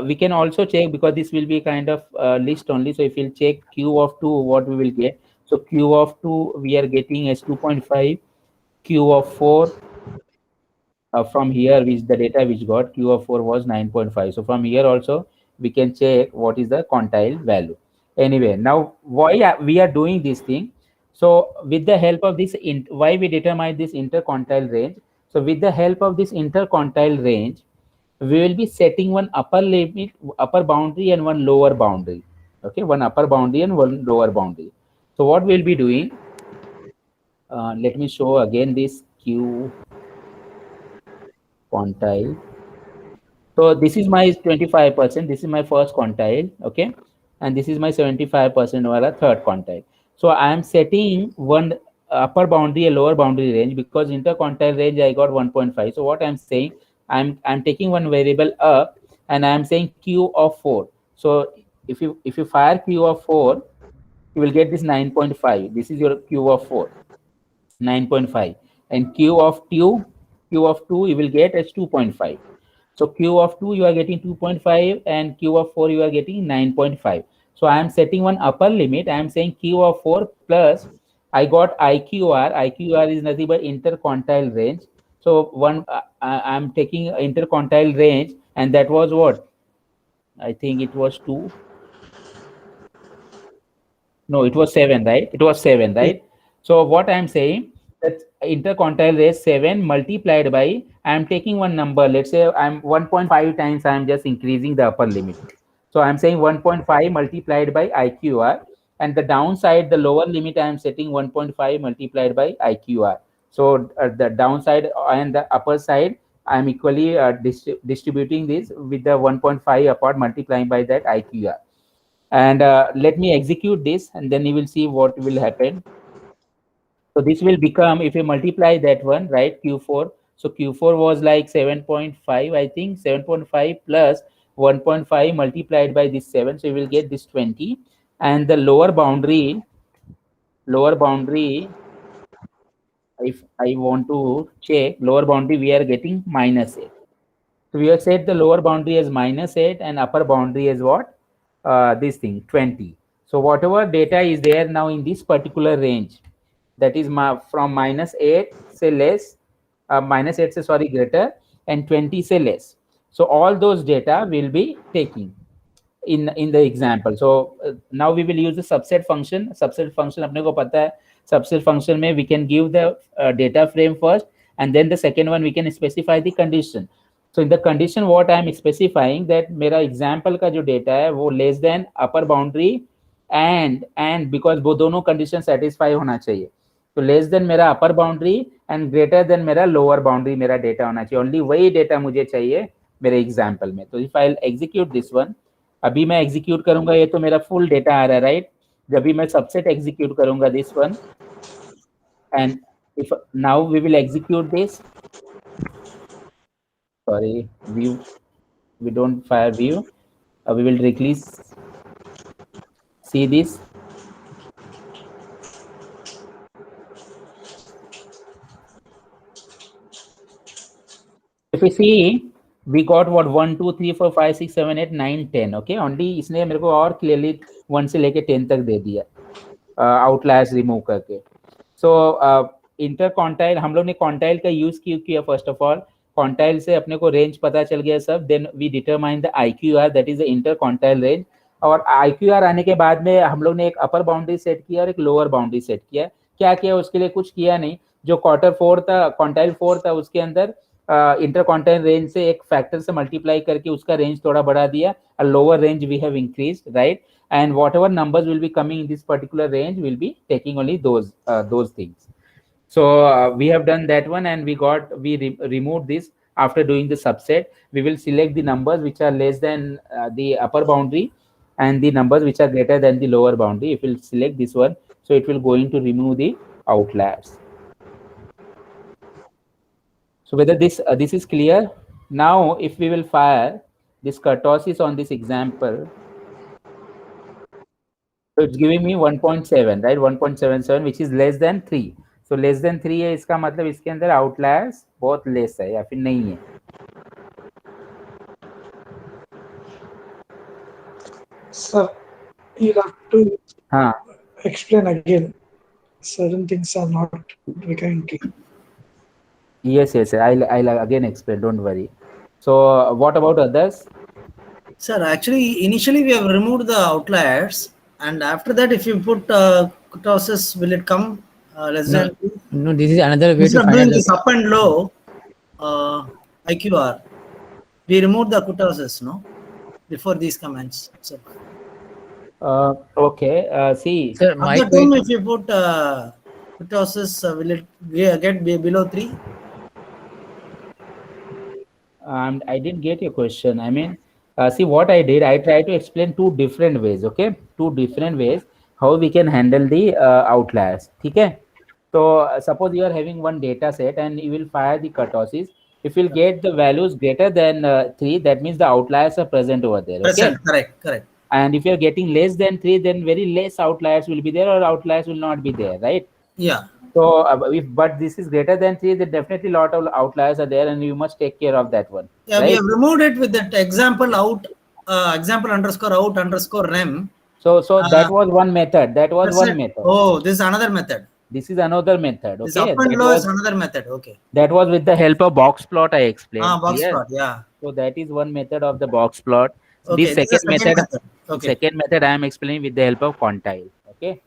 We can also check, because this will be kind of list only. So if we'll check Q of 2, what we will get? So Q of 2 we are getting as 2.5. Q of 4, from here, which the data which got, Q of 4 was 9.5. So from here also we can check what is the quantile value. Anyway, now why we are doing this thing? So with the help of this, why we determine this interquartile range? So with the help of this interquartile range, we will be setting one upper limit, upper boundary, and one lower boundary. Okay, one upper boundary and one lower boundary. So what we'll be doing, let me show again this Q quantile. So this is my 25%. This is my first quantile. Okay, and this is my 75% or a third quantile. So I am setting one upper boundary, a lower boundary range, because interquartile range I got 1.5. So what I'm saying, I'm taking one variable up, and I'm saying Q of 4. So if you fire Q of 4, you will get this 9.5. This is your Q of 4, 9.5, and Q of 2, you will get as 2.5. So Q of 2 you are getting 2.5, and Q of 4 you are getting 9.5. So I am setting one upper limit. I am saying Q of 4 plus, I got IQR. IQR is nothing but interquartile range. So I'm taking interquartile range, and that was what? I think it was 2. No, it was 7, right? It was 7, right? So what I'm saying, that interquartile range 7 multiplied by, I'm taking one number. Let's say I'm 1.5 times. I'm just increasing the upper limit. So I'm saying 1.5 multiplied by IQR, and the downside, the lower limit, I'm setting 1.5 multiplied by IQR. So the downside and the upper side, I'm equally distributing this with the 1.5 apart, multiplying by that IQR. And let me execute this, and then you will see what will happen. So this will become, if you multiply that one, right, Q4. So Q4 was like 7.5, I think 7.5 plus 1.5 multiplied by this 7. So you will get this 20. And the lower boundary if I want to check lower boundary, we are getting -8. So we have set the lower boundary as -8 and upper boundary as what? This thing 20. So whatever data is there now in this particular range, that is from -8 say less, -8 say sorry greater, and 20 say less. So all those data will be taking in the example. So now we will use the subset function. Subset function अपने को पता है. Subset function में we can give the data frame first, and then the second one we can specify the condition. So in the condition what I am specifying that मेरा example का जो data है वो less than upper boundary and because वो दोनों condition satisfy होना चाहिए. तो less than मेरा upper boundary and greater than मेरा lower boundary मेरा data होना चाहिए. Only वही data मुझे चाहिए मेरे example में. तो if I'll execute this one, अभी मैं एग्जीक्यूट करूंगा, ये तो मेरा फुल डेटा आ रहा है, राइट? जब भी मैं सबसेट एग्जीक्यूट करूंगा this one, and if now we will execute this, sorry view, we don't fire view, we will directly see this. If you see, we got what 1 2 3 4 5 6 7 8 9 10. Okay, only इसने मेरे को और clearly 1 से लेके 10 तक दे दिया outliers remove करके. सो inter quantile हम लोग ने क्वांटाइल का यूज क्यों किया? फर्स्ट ऑफ ऑल क्वांटाइल से अपने को रेंज पता चल गया सब. Then we determine the IQR, that is the inter quantile range. और IQR आने के बाद में हम लोग ने एक अपर बाउंड्री सेट किया और एक लोअर बाउंड्री सेट किया. क्या किया उसके लिए? कुछ किया नहीं. जो क्वार्टर 4 था, क्वांटाइल 4 था, उसके अंदर इंटर क्वांटाइल रेंज से एक फैक्टर से मल्टीप्लाई करके उसका रेंज थोड़ा बढ़ा दिया. A lower range we have increased, right? And whatever numbers will be coming in this particular range will be taking only those things. So we have done that one, and we removed this. After doing the subset, we will select the numbers which are less than the upper boundary and the numbers which are greater than the lower boundary. If we'll select this one, so it will going to remove the outliers. So whether this is clear? Now if we will fire this kurtosis on this example, so it's giving me 1.7, right? 1.77, which is less than 3. So less than 3 है, इसका मतलब इसके अंदर outliers बहुत less है या फिर नहीं है. Sir, you'll have to हाँ. explain again. Certain things are not recurring. Yes. I'll again explain. Don't worry. So what about others? Sir, actually, initially we have removed the outliers, and after that, if you put kurtosis, will it come less than? No, this is another way to Instead of find doing out this up and low IQR, we removed the kurtosis, no? Before these commands. So, Okay. See. Sir, at my the time, if you put kurtosis, will it get below 3? I didn't get your question. I mean, see what I did. I tried to explain two different ways. Okay, two different ways how we can handle the outliers. ठीक है? So suppose you are having one data set and you will fire the kurtosis. If you'll get the values greater than 3, that means the outliers are present over there. Okay. Present, correct. And if you're getting less than 3, then very less outliers will be there, or outliers will not be there, right? Yeah. So but this is greater than 3, then definitely a lot of outliers are there, and you must take care of that one. Yeah, right? we have removed it with that example out, example underscore out underscore rem. So that was one method. That was That's one it. method. Oh, this is another method. This is another method. This Okay. up and That low was, is another method. Okay. that was with the help of box plot I explained. Box Clear? plot. Yeah. So that is one method of the box plot. Okay. This This is second the method. Okay. Second method I am explaining with the help of quantile. Okay.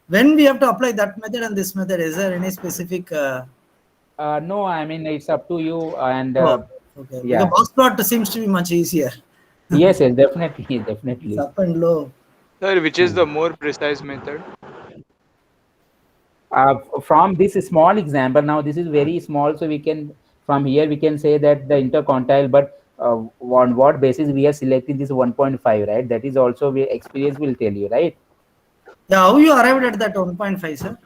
When we have to apply that method and this method, is there any specific? No, I mean it's up to you. And Okay. yeah. The box plot seems to be much easier. yes, definitely. It's up and low. Sir, which is the more precise method? From this small example, now this is very small, so we can from here we can say that the interquantile, but on what basis we are selecting this 1.5, right? That is also experience will tell you, right? Yeah, how you arrived at that 1.5, sir?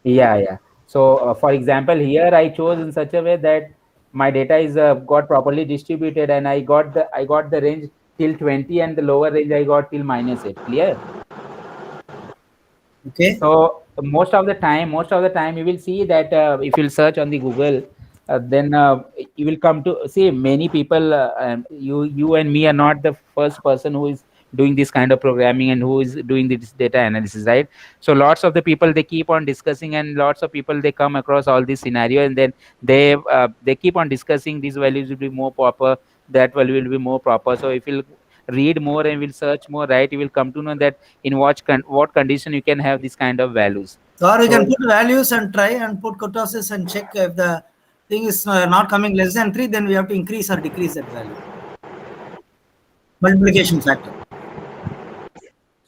Yeah. So for example, here I chose in such a way that my data is got properly distributed, and I got the range till 20, and the lower range I got till -8. Clear? Okay. So So most of the time, you will see that if you'll search on the Google, then you will come to see many people. You and me are not the first person who is doing this kind of programming and who is doing this data analysis, right? So lots of the people, they keep on discussing, and lots of people, they come across all this scenario, and then they keep on discussing these values will be more proper, that value will be more proper. So if you read more and will search more, right, you will come to know that in what condition you can have this kind of values. Or you So can put values and try and put kurtosis and check if the thing is not coming less than 3, then we have to increase or decrease that value. Multiplication factor.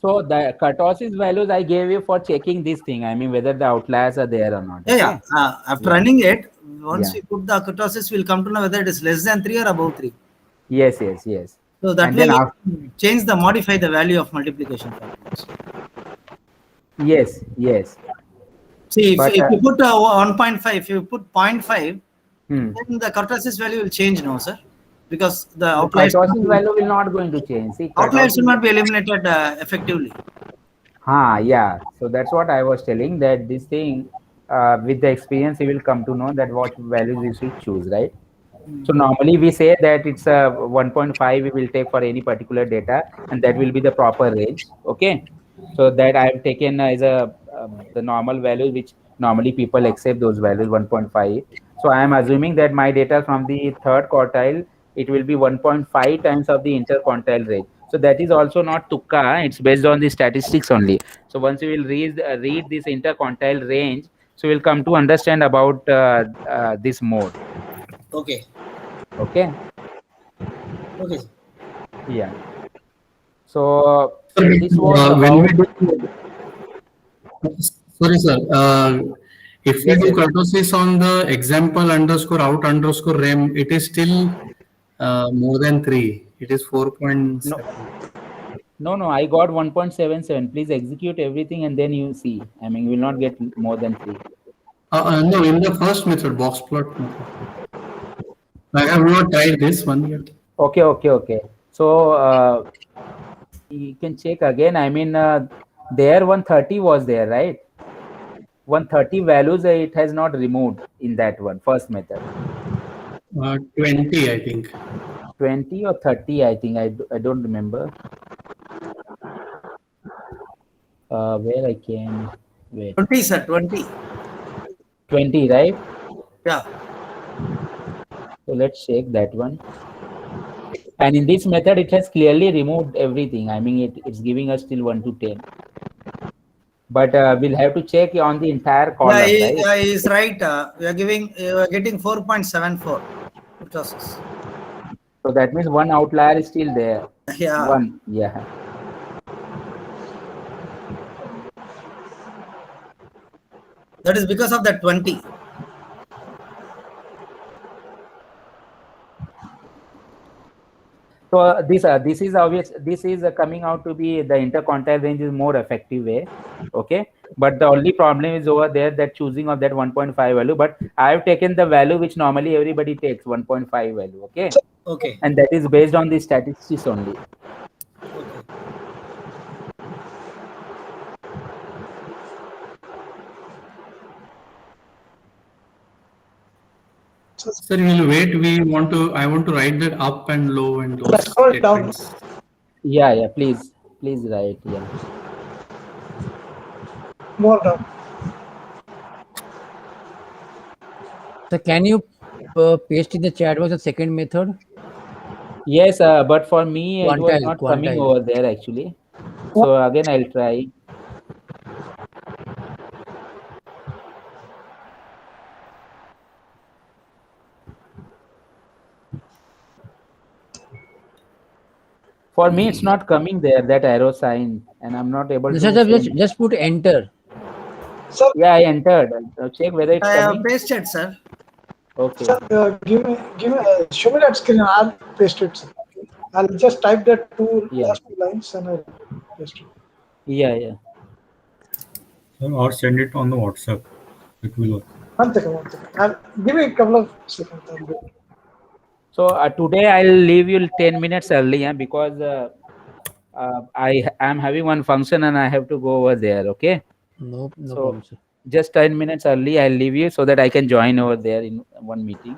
So the kurtosis values I gave you for checking this thing. I mean, whether the outliers are there or not. Yeah. After running it, once Yeah. we put the kurtosis, we'll come to know whether it is less than 3 or above 3. Yes. So that And way then we change modify the value of multiplication factor. Yes. See, But, if you put 1.5, if you put 0.5, Hmm. then the kurtosis value will change now, sir, because the The outliers kurtosis value will not going to change. See, outliers will kurtosis- not be eliminated effectively. Yeah. So that's what I was telling, that this thing, with the experience, you will come to know that what values you should choose, right? So normally we say that it's a 1.5 we will take for any particular data, and that will be the proper range. Okay. So that I have taken as the normal value which normally people accept those values 1.5. So I am assuming that my data from the third quartile, it will be 1.5 times of the interquartile range. So that is also not tukka, it's based on the statistics only. So once you will read this interquartile range, so we'll come to understand about this mode. Okay. Okay. Okay. Yeah. So this was When we about. do, sorry, sir. If we Yes, do yes. kurtosis on the example underscore out underscore rem, it is still more than 3. It is 4.7. No. I got 1.77. Please execute everything and then you see. I mean, you will not get more than 3. No, in the first method, box plot method. I have not tried this one yet. Okay. So you can check again. I mean, there 130 was there, right? 130 values it has not removed in that one first method. 20, I think. 20 or 30, I think. I don't remember. Where I can wait. 20, sir, 20. 20, right? Yeah. So let's check that one. And in this method, it has clearly removed everything. I mean, it's giving us till 1 to 10. But we'll have to check on the entire column, right? Yeah, he's right. We are getting 4.74 kurtosis. So that means one outlier is still there. Yeah. One, yeah. That is because of that 20. So this is obvious. This is coming out to be the interquartile range is more effective way, okay. But the only problem is over there that choosing of that 1.5 value. But I have taken the value which normally everybody takes 1.5 value, okay. Okay. And that is based on the statistics only. Okay. Sir, we'll wait. I want to write that up and low and those Let's scroll down. statements. Yeah. Please write. Yeah. More down. So can you paste in the chat box the second method? Yes, but for me it was Quantile, not coming quantile. over there actually. So again I'll try. For me it's not coming there, that arrow sign, and I'm not able to. Just put enter. Sir, Yeah, I entered. Check whether it's I have coming. pasted, sir. Okay. sir, give me, show me that screen. I'll paste it, sir. I'll just type that last two lines and I'll paste it. Yeah. Or send it on the WhatsApp. It will work. One second. Give me a couple of seconds. I'll do it. So today I'll leave you 10 minutes early, because I am having one function and I have to go over there. Okay. No So problem, sir. just 10 minutes early, I'll leave you so that I can join over there in one meeting.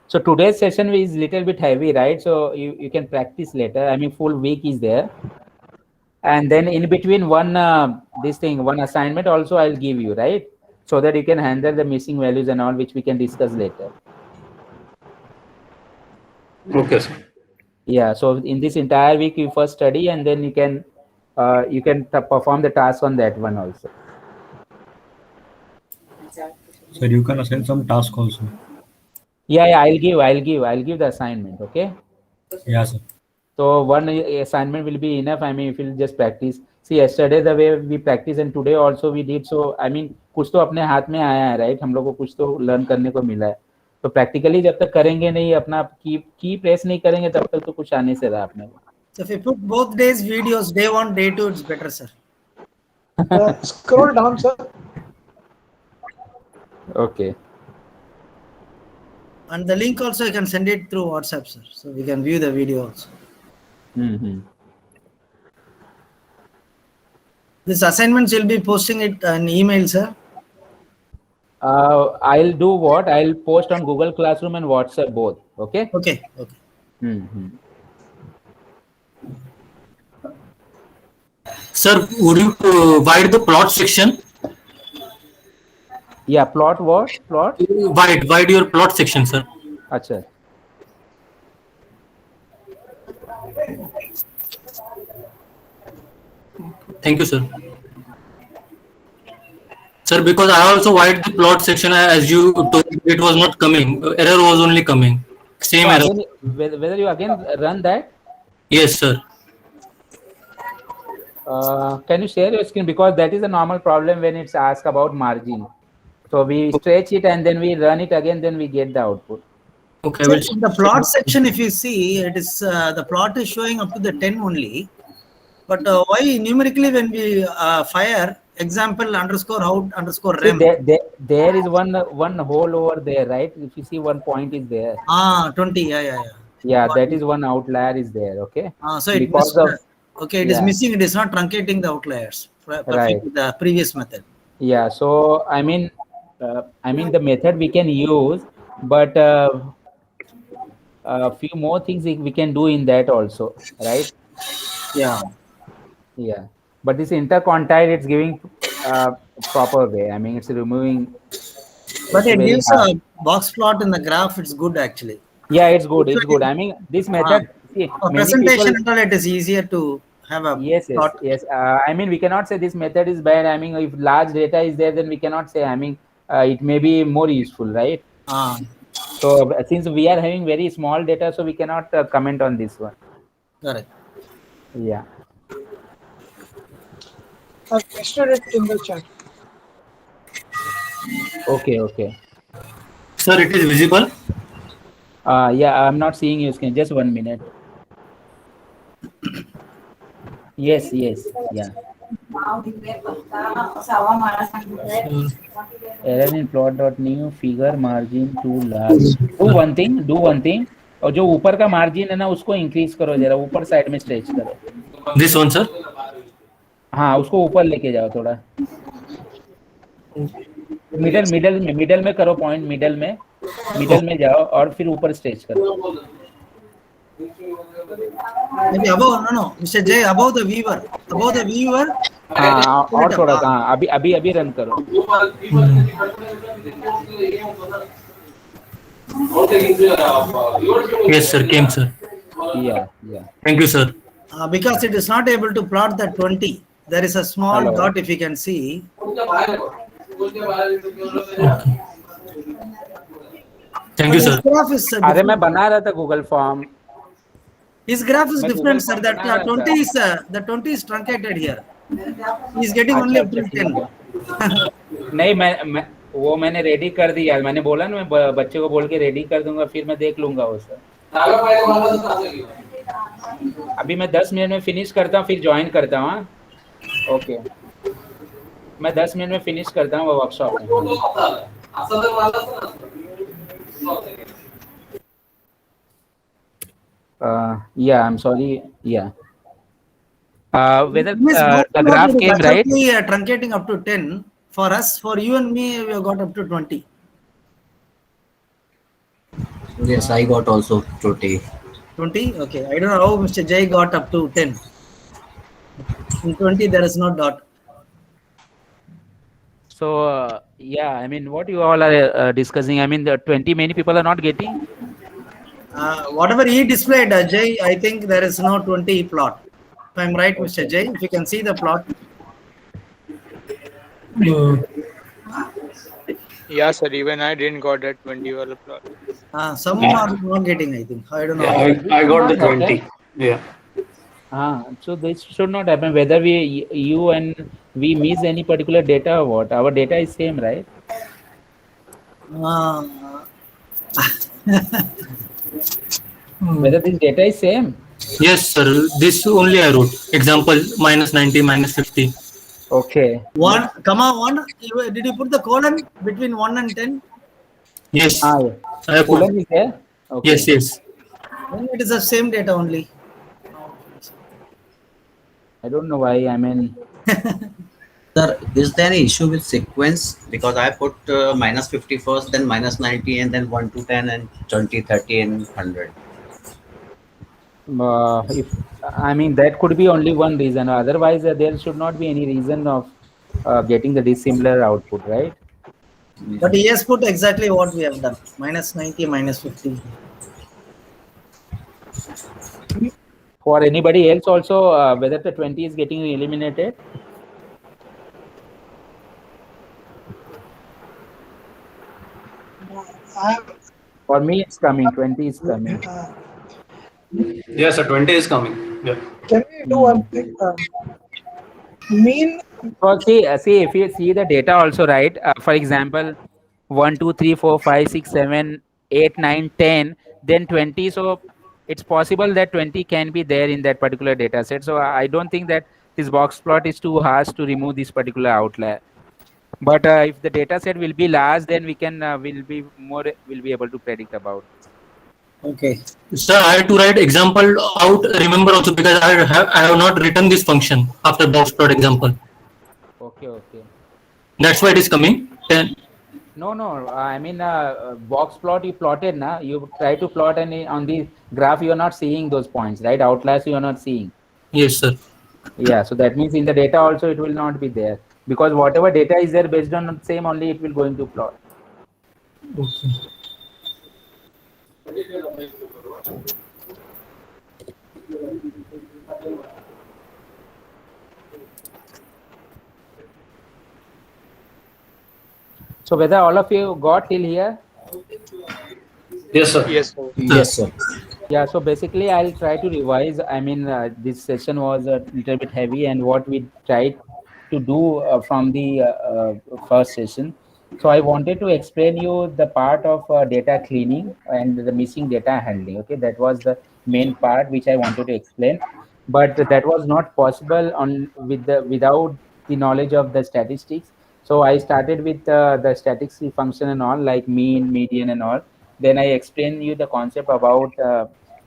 So today's session is little bit heavy, right? So you can practice later. I mean, full week is there. And then in between one one assignment also I'll give you, right? So that you can handle the missing values and all, which we can discuss later. Okay, sir. Yeah. So in this entire week, you first study, and then you can perform the task on that one also. Sir, you can assign some task also. Yeah, I'll give the assignment. Okay. Yeah, sir. So one assignment will be enough. I mean, if you just practice. See, yesterday the way we practice and today also we did. So I mean, कुछ तो अपने हाथ में आया है, right? हम लोग को कुछ तो learn करने को मिला है. तो practically जब तक करेंगे नहीं, अपना की press नहीं करेंगे, तब तक तो कुछ आने से रहा अपने को. So if you put both days videos, day 1, day 2, it's better, sir. Scroll down, sir. Okay. And the link also you can send it through WhatsApp, sir. So we can view the video also. Mm-hmm. This assignments you'll be posting it on email, sir. I'll do what? I'll post on Google Classroom and WhatsApp both. Okay. Okay. Okay. Mm-hmm. Sir, would you provide the plot section? Yeah. Plot what? Plot. Wide your plot section, sir. अच्छा. Thank you, sir. Sir, because I also wide the plot section as you told, it was not coming. Error was only coming. Same So error. again, whether you again run that? Yes, sir. Can you share your screen, because that is a normal problem when it's asked about margin. So we stretch it and then we run it again, then we get the output. Okay. So in the plot section, if you see, it is the plot is showing up to the 10 only. But why numerically when we fire example underscore out underscore See, rem? there is one hole over there, right? If you see, one point is there. 20. Yeah. Yeah, that is one outlier is there. Okay. So it because missed, of it is yeah. missing. It is not truncating the outliers. Right. With the previous method. Yeah. So I mean the method we can use, but a few more things we can do in that also, right? Yeah. Yeah. But this interquantile, it's giving proper way. I mean, it's removing. But it very gives hard. a box plot in the graph. It's good actually. Yeah, it's good. It's good. I mean, this method. See, For many presentation people, and all, it is easier to have a yes. I mean, we cannot say this method is bad. I mean, if large data is there, then we cannot say. I mean, it may be more useful, right? So since we are having very small data, so we cannot comment on this one. Correct. I Yeah. pasted it in the chat. Okay. Sir, it is visible. Yeah, I'm not seeing your screen. Just 1 minute. Yes. Yeah. Error in plot.new figure margin too large. Do one thing. और जो ऊपर का margin है ना, उसको increase करो जरा, ऊपर साइड में स्ट्रेच करो. This one, sir. हाँ, उसको ऊपर लेके जाओ थोड़ा. मिडल में करो, पॉइंट मिडल में जाओ और फिर ऊपर स्ट्रेच करो. Maybe above, no, Mr. Jay, above the viewer. हाँ, और थोड़ा सा. हाँ, अभी रन करो. Yes, sir. Came, sir. Yeah. Thank you, sir. Because it is not able to plot the 20. There is a small Hello. dot if you can see. Thank you, His sir. graph is अरे मैं बना रहा था Google form. His graph is मैं different, Google sir. Form That बना रहा 20 था. is the 20 is truncated here. He is getting only up till ठीक 10. है. नहीं, मैं वो मैंने रेडी कर दिया. मैंने बोला ना, मैं बच्चे को बोल के रेडी कर दूंगा, फिर मैं देख लूंगा वो सर. अभी मैं 10 मिनट में फिनिश करता हूँ, फिर ज्वाइन करता हूँ. ओके, मैं 10 मिनट में फिनिश करता हूँ वो वर्कशॉप में. Yeah, I'm sorry. Yeah. Whether Miss, no the longer graph it is came right? actually truncating up to 10. For us, for you and me, we have got up to 20. Yes, I got also 20. 20? Okay. I don't know how Mr. Jay got up to 10. In 20, there is no dot. So yeah, I mean, what you all are discussing, I mean, the 20 many people are not getting. Whatever he displayed, Jay, I think there is no 20 plot. If I'm right, Mr. Jay, if you can see the plot. Yeah, sir. Even I didn't got that 20 wala plot. Some are not getting, I think. I don't know. Yeah, This I should got the not happen. 20. Yeah. So this should not happen. Whether you and we miss any particular data or what, our data is same, right? Uh, Whether this data is same. Yes, sir. This only I wrote. Example minus 90, minus 50. Okay. one, comma, one. Did you put the colon between 1 and 10? Yes. Ah, yeah. I have put. Colon is there. Okay. Yes, yes. Then it is the same data only. I don't know why. I mean, Sir, is there any issue with sequence? Because I put minus 50 first, then minus 90, and then 1 to 10, and 20, 30, and 100. if I mean that could be only one reason. Otherwise, there should not be any reason of getting the dissimilar output, right? But he has put exactly what we have done. Minus 90, minus 50. For anybody else also, whether the 20 is getting eliminated. For me, it's coming. 20 is coming. Yes, a 20 is coming. Yeah. Can we do one thing? Mean. Well, see, if you see the data also, right? For example, 1, 2, 3, 4, 5, 6, 7, 8, 9, 10, then 20. So it's possible that 20 can be there in that particular data set. So I don't think that this box plot is too harsh to remove this particular outlier. But if the data set will be large, then we can will be able to predict about. Okay. Sir, I had to write example out. Remember also because I have not written this function after box plot example. Okay. That's why it is coming. 10. No. I mean, box plot you plotted, na? You try to plot and on the graph you are not seeing those points, right? Outliers you are not seeing. Yes, sir. Yeah, so that means in the data also it will not be there because whatever data is there based on same only it will going to plot. Okay. So whether all of you got till here? Yes, sir. Yes, sir. Yes, sir. Yeah, so basically I'll try to revise. I mean, this session was a little bit heavy and what we tried to do from the first session. So I wanted to explain you the part of data cleaning and the missing data handling. Okay, that was the main part which I wanted to explain, but that was not possible without the knowledge of the statistics. So I started with the statistics function and all, like mean, median, and all. Then I explain you the concept about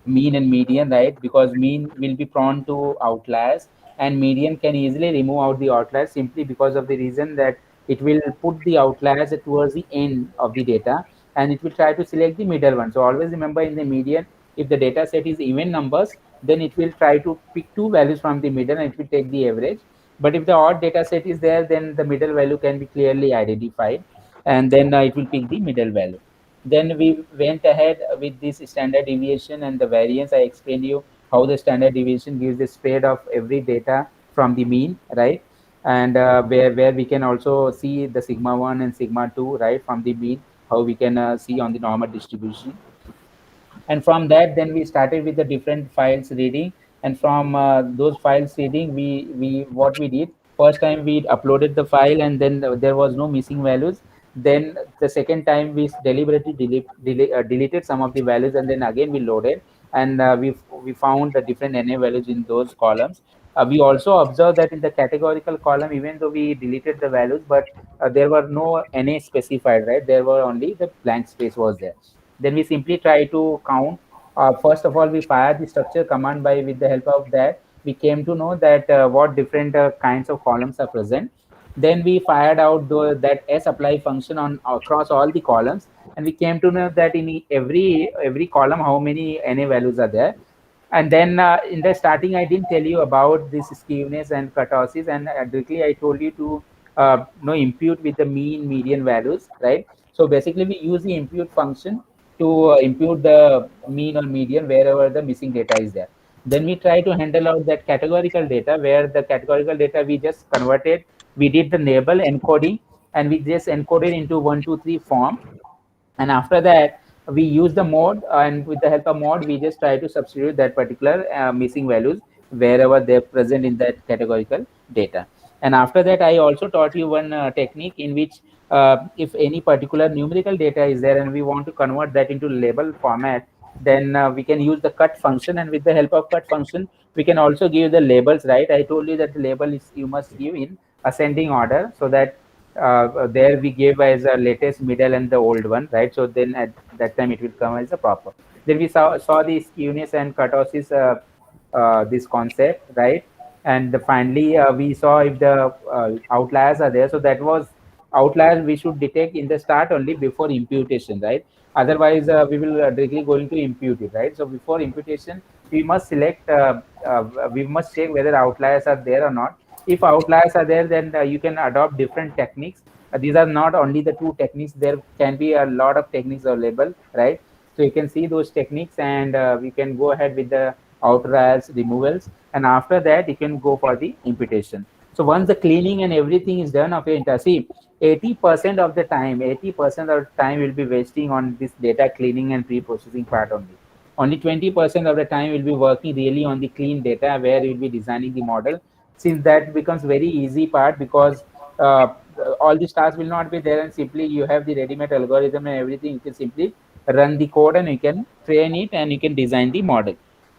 mean and median, right? Because mean will be prone to outliers, and median can easily remove out the outliers simply because of the reason that it will put the outliers towards the end of the data, and it will try to select the middle one. So always remember, in the median, if the data set is even numbers, then it will try to pick two values from the middle and it will take the average. But if the odd data set is there, then the middle value can be clearly identified, and then it will pick the middle value. Then we went ahead with this standard deviation and the variance. I explained you how the standard deviation gives the spread of every data from the mean, right? And where we can also see the sigma 1 and sigma 2, right, from the mean, how we can see on the normal distribution. And from that, then we started with the different files reading, and from those files reading, we what we did, first time we uploaded the file and then there was no missing values. Then the second time we deliberately deleted some of the values, and then again we loaded, and we found the different NA values in those columns. We also observed that in the categorical column, even though we deleted the values, but there were no NA specified, right? There were only the blank space was there. Then we simply try to count first of all, we fired the structure command by with the help of that. We came to know that what different kinds of columns are present. Then we fired out that sapply function on across all the columns, and we came to know that in every column how many NA values are there. And then in the starting, I didn't tell you about this skewness and kurtosis, and directly I told you to impute with the mean, median values, right? So basically, we use the impute function to impute the mean or median wherever the missing data is there. Then we try to handle out that categorical data, where the categorical data we just converted. We did the label encoding, and we just encoded into 1, 2, 3 form. And after that, we use the mode, and with the help of mode, we just try to substitute that particular missing values wherever they're present in that categorical data. And after that, I also taught you one technique in which if any particular numerical data is there and we want to convert that into label format, then we can use the cut function, and with the help of cut function, we can also give the labels, right? I told you that the label is you must give in ascending order, so that there we gave as a latest, middle, and the old one, right? So then at that time it will come as a proper. Then we saw the skewness and kurtosis, this concept, right? And finally we saw if the outliers are there. So that was outliers we should detect in the start only before imputation, right? Otherwise we will directly going to impute it, right? So before imputation, we must select we must check whether outliers are there or not. If outliers are there, then you can adopt different techniques. These are not only the two techniques. There can be a lot of techniques available, right? So you can see those techniques, and we can go ahead with the outliers removals. And after that, you can go for the imputation. So once the cleaning and everything is done of your entire, see, 80% of the time, 80% of the time will be wasting on this data cleaning and pre-processing part only. Only 20% of the time will be working really on the clean data, where you will be designing the model, since that becomes very easy part, because all these tasks will not be there, and simply you have the ready-made algorithm and everything. You can simply run the code and you can train it and you can design the model.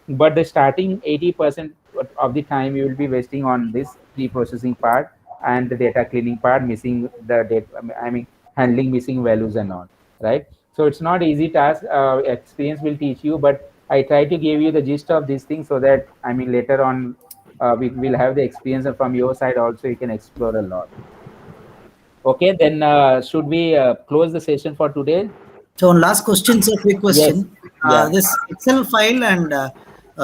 But the starting 80% of the time you will be wasting on this pre-processing part and the data cleaning part, missing the data, I mean handling missing values and all, right? So it's not easy task. Experience will teach you, but I try to give you the gist of these things, so that I mean later on we will have the experience, and from your side also you can explore a lot. Okay, then should we close the session for today? So one last question, sir, quick question. Yeah. This Excel file and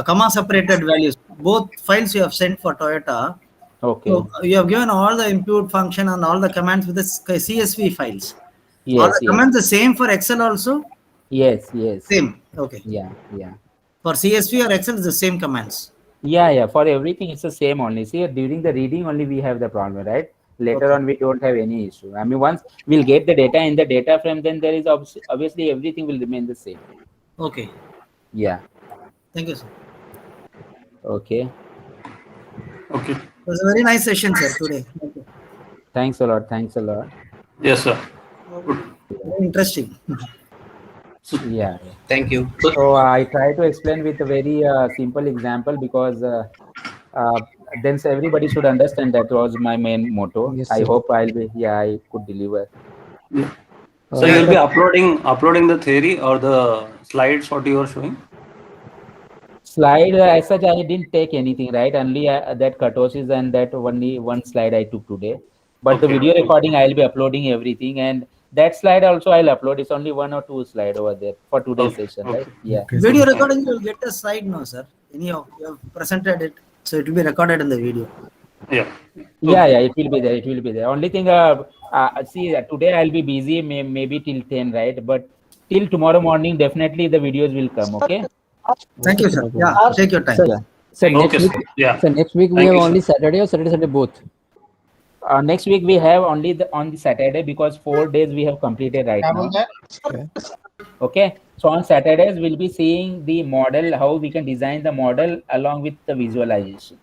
comma separated values, both files you have sent for Toyota. Okay. So you have given all the impute function and all the commands with the CSV files. Yes. Are the commands the same for Excel also? Yes. Same. Okay. Yeah. For CSV or Excel, is the same commands. Yeah. For everything, it's the same only. See, during the reading only we have the problem, right? Later on, we don't have any issue. I mean, once we'll get the data in the data frame, then there is obviously everything will remain the same. Okay. Yeah. Thank you, sir. Okay. Okay. It was a very nice session, sir, today. Thanks a lot. Yes, sir. Very interesting. Yeah. Thank you. So I try to explain with a very simple example, because then everybody should understand. That was my main motto. Yes, I sir. hope I could deliver. So you'll be uploading the theory or the slides what you are showing? Slide as such, I didn't take anything, right? Only that kurtosis and that only one slide I took today. But the Okay. video recording, I'll be uploading everything, and that slide also I'll upload. It's only 1 or 2 slide over there for today's session, right? Yeah. Video recording, you will get a slide now, sir. Anyhow, you have presented it, so it will be recorded in the video. Yeah. Yeah, it will be there. Only thing, see, today I'll be busy, maybe till 10, right? But till tomorrow morning, definitely the videos will come, okay? Thank you, sir. Yeah, take your time. So next Okay, week, sir. Yeah. so next week we Thank have you, sir. only Saturday or Saturday, Sunday both. Next week we have only on the Saturday, because 4 days we have completed right now. Okay, so on Saturdays we'll be seeing the model, how we can design the model along with the visualization.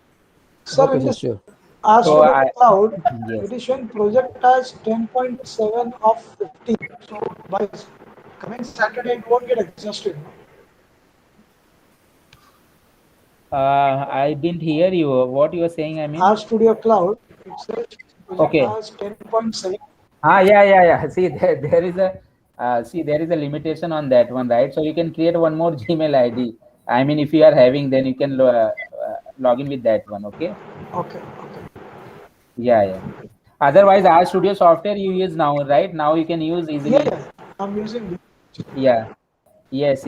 Sir, Okay, in sir, this sure. RStudio Cloud, Yes. it is showing project as 10.7 of 50. So by coming Saturday, it won't get adjusted. I didn't hear you. What you were saying? I mean. RStudio Cloud, it says project Okay. as 10.7. Yeah. See, there is a see, there is a limitation on that one, right? So you can create one more Gmail ID. I mean, if you are having, then you can log in with that one. Okay. Okay. Yeah. Otherwise, our studio software you use now, right? Now you can use easily. Yeah, I'm using. Yeah. Yes.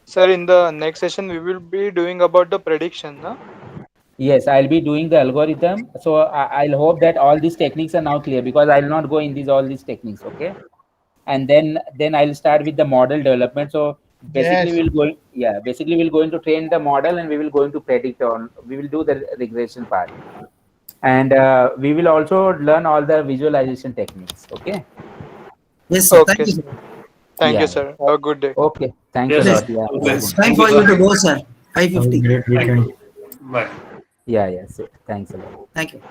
Sir, in the next session, we will be doing about the prediction, no? Yes, I'll be doing the algorithm. So I'll hope that all these techniques are now clear, because I'll not go in all these techniques. Okay. And then I'll start with the model development. So basically we'll going to train the model, and we will going to predict on. We will do the regression part, and we will also learn all the visualization techniques. Okay. Yes, sir. Okay, Thank you. sir. Sir. Thank Yeah. you, sir. Have a good day. Okay. Thanks Yes, a yes. lot. Yeah. Okay. It's time for you to go, sir. 5:50. Great weekend. Bye. Yeah. So, thanks a lot. Thank you.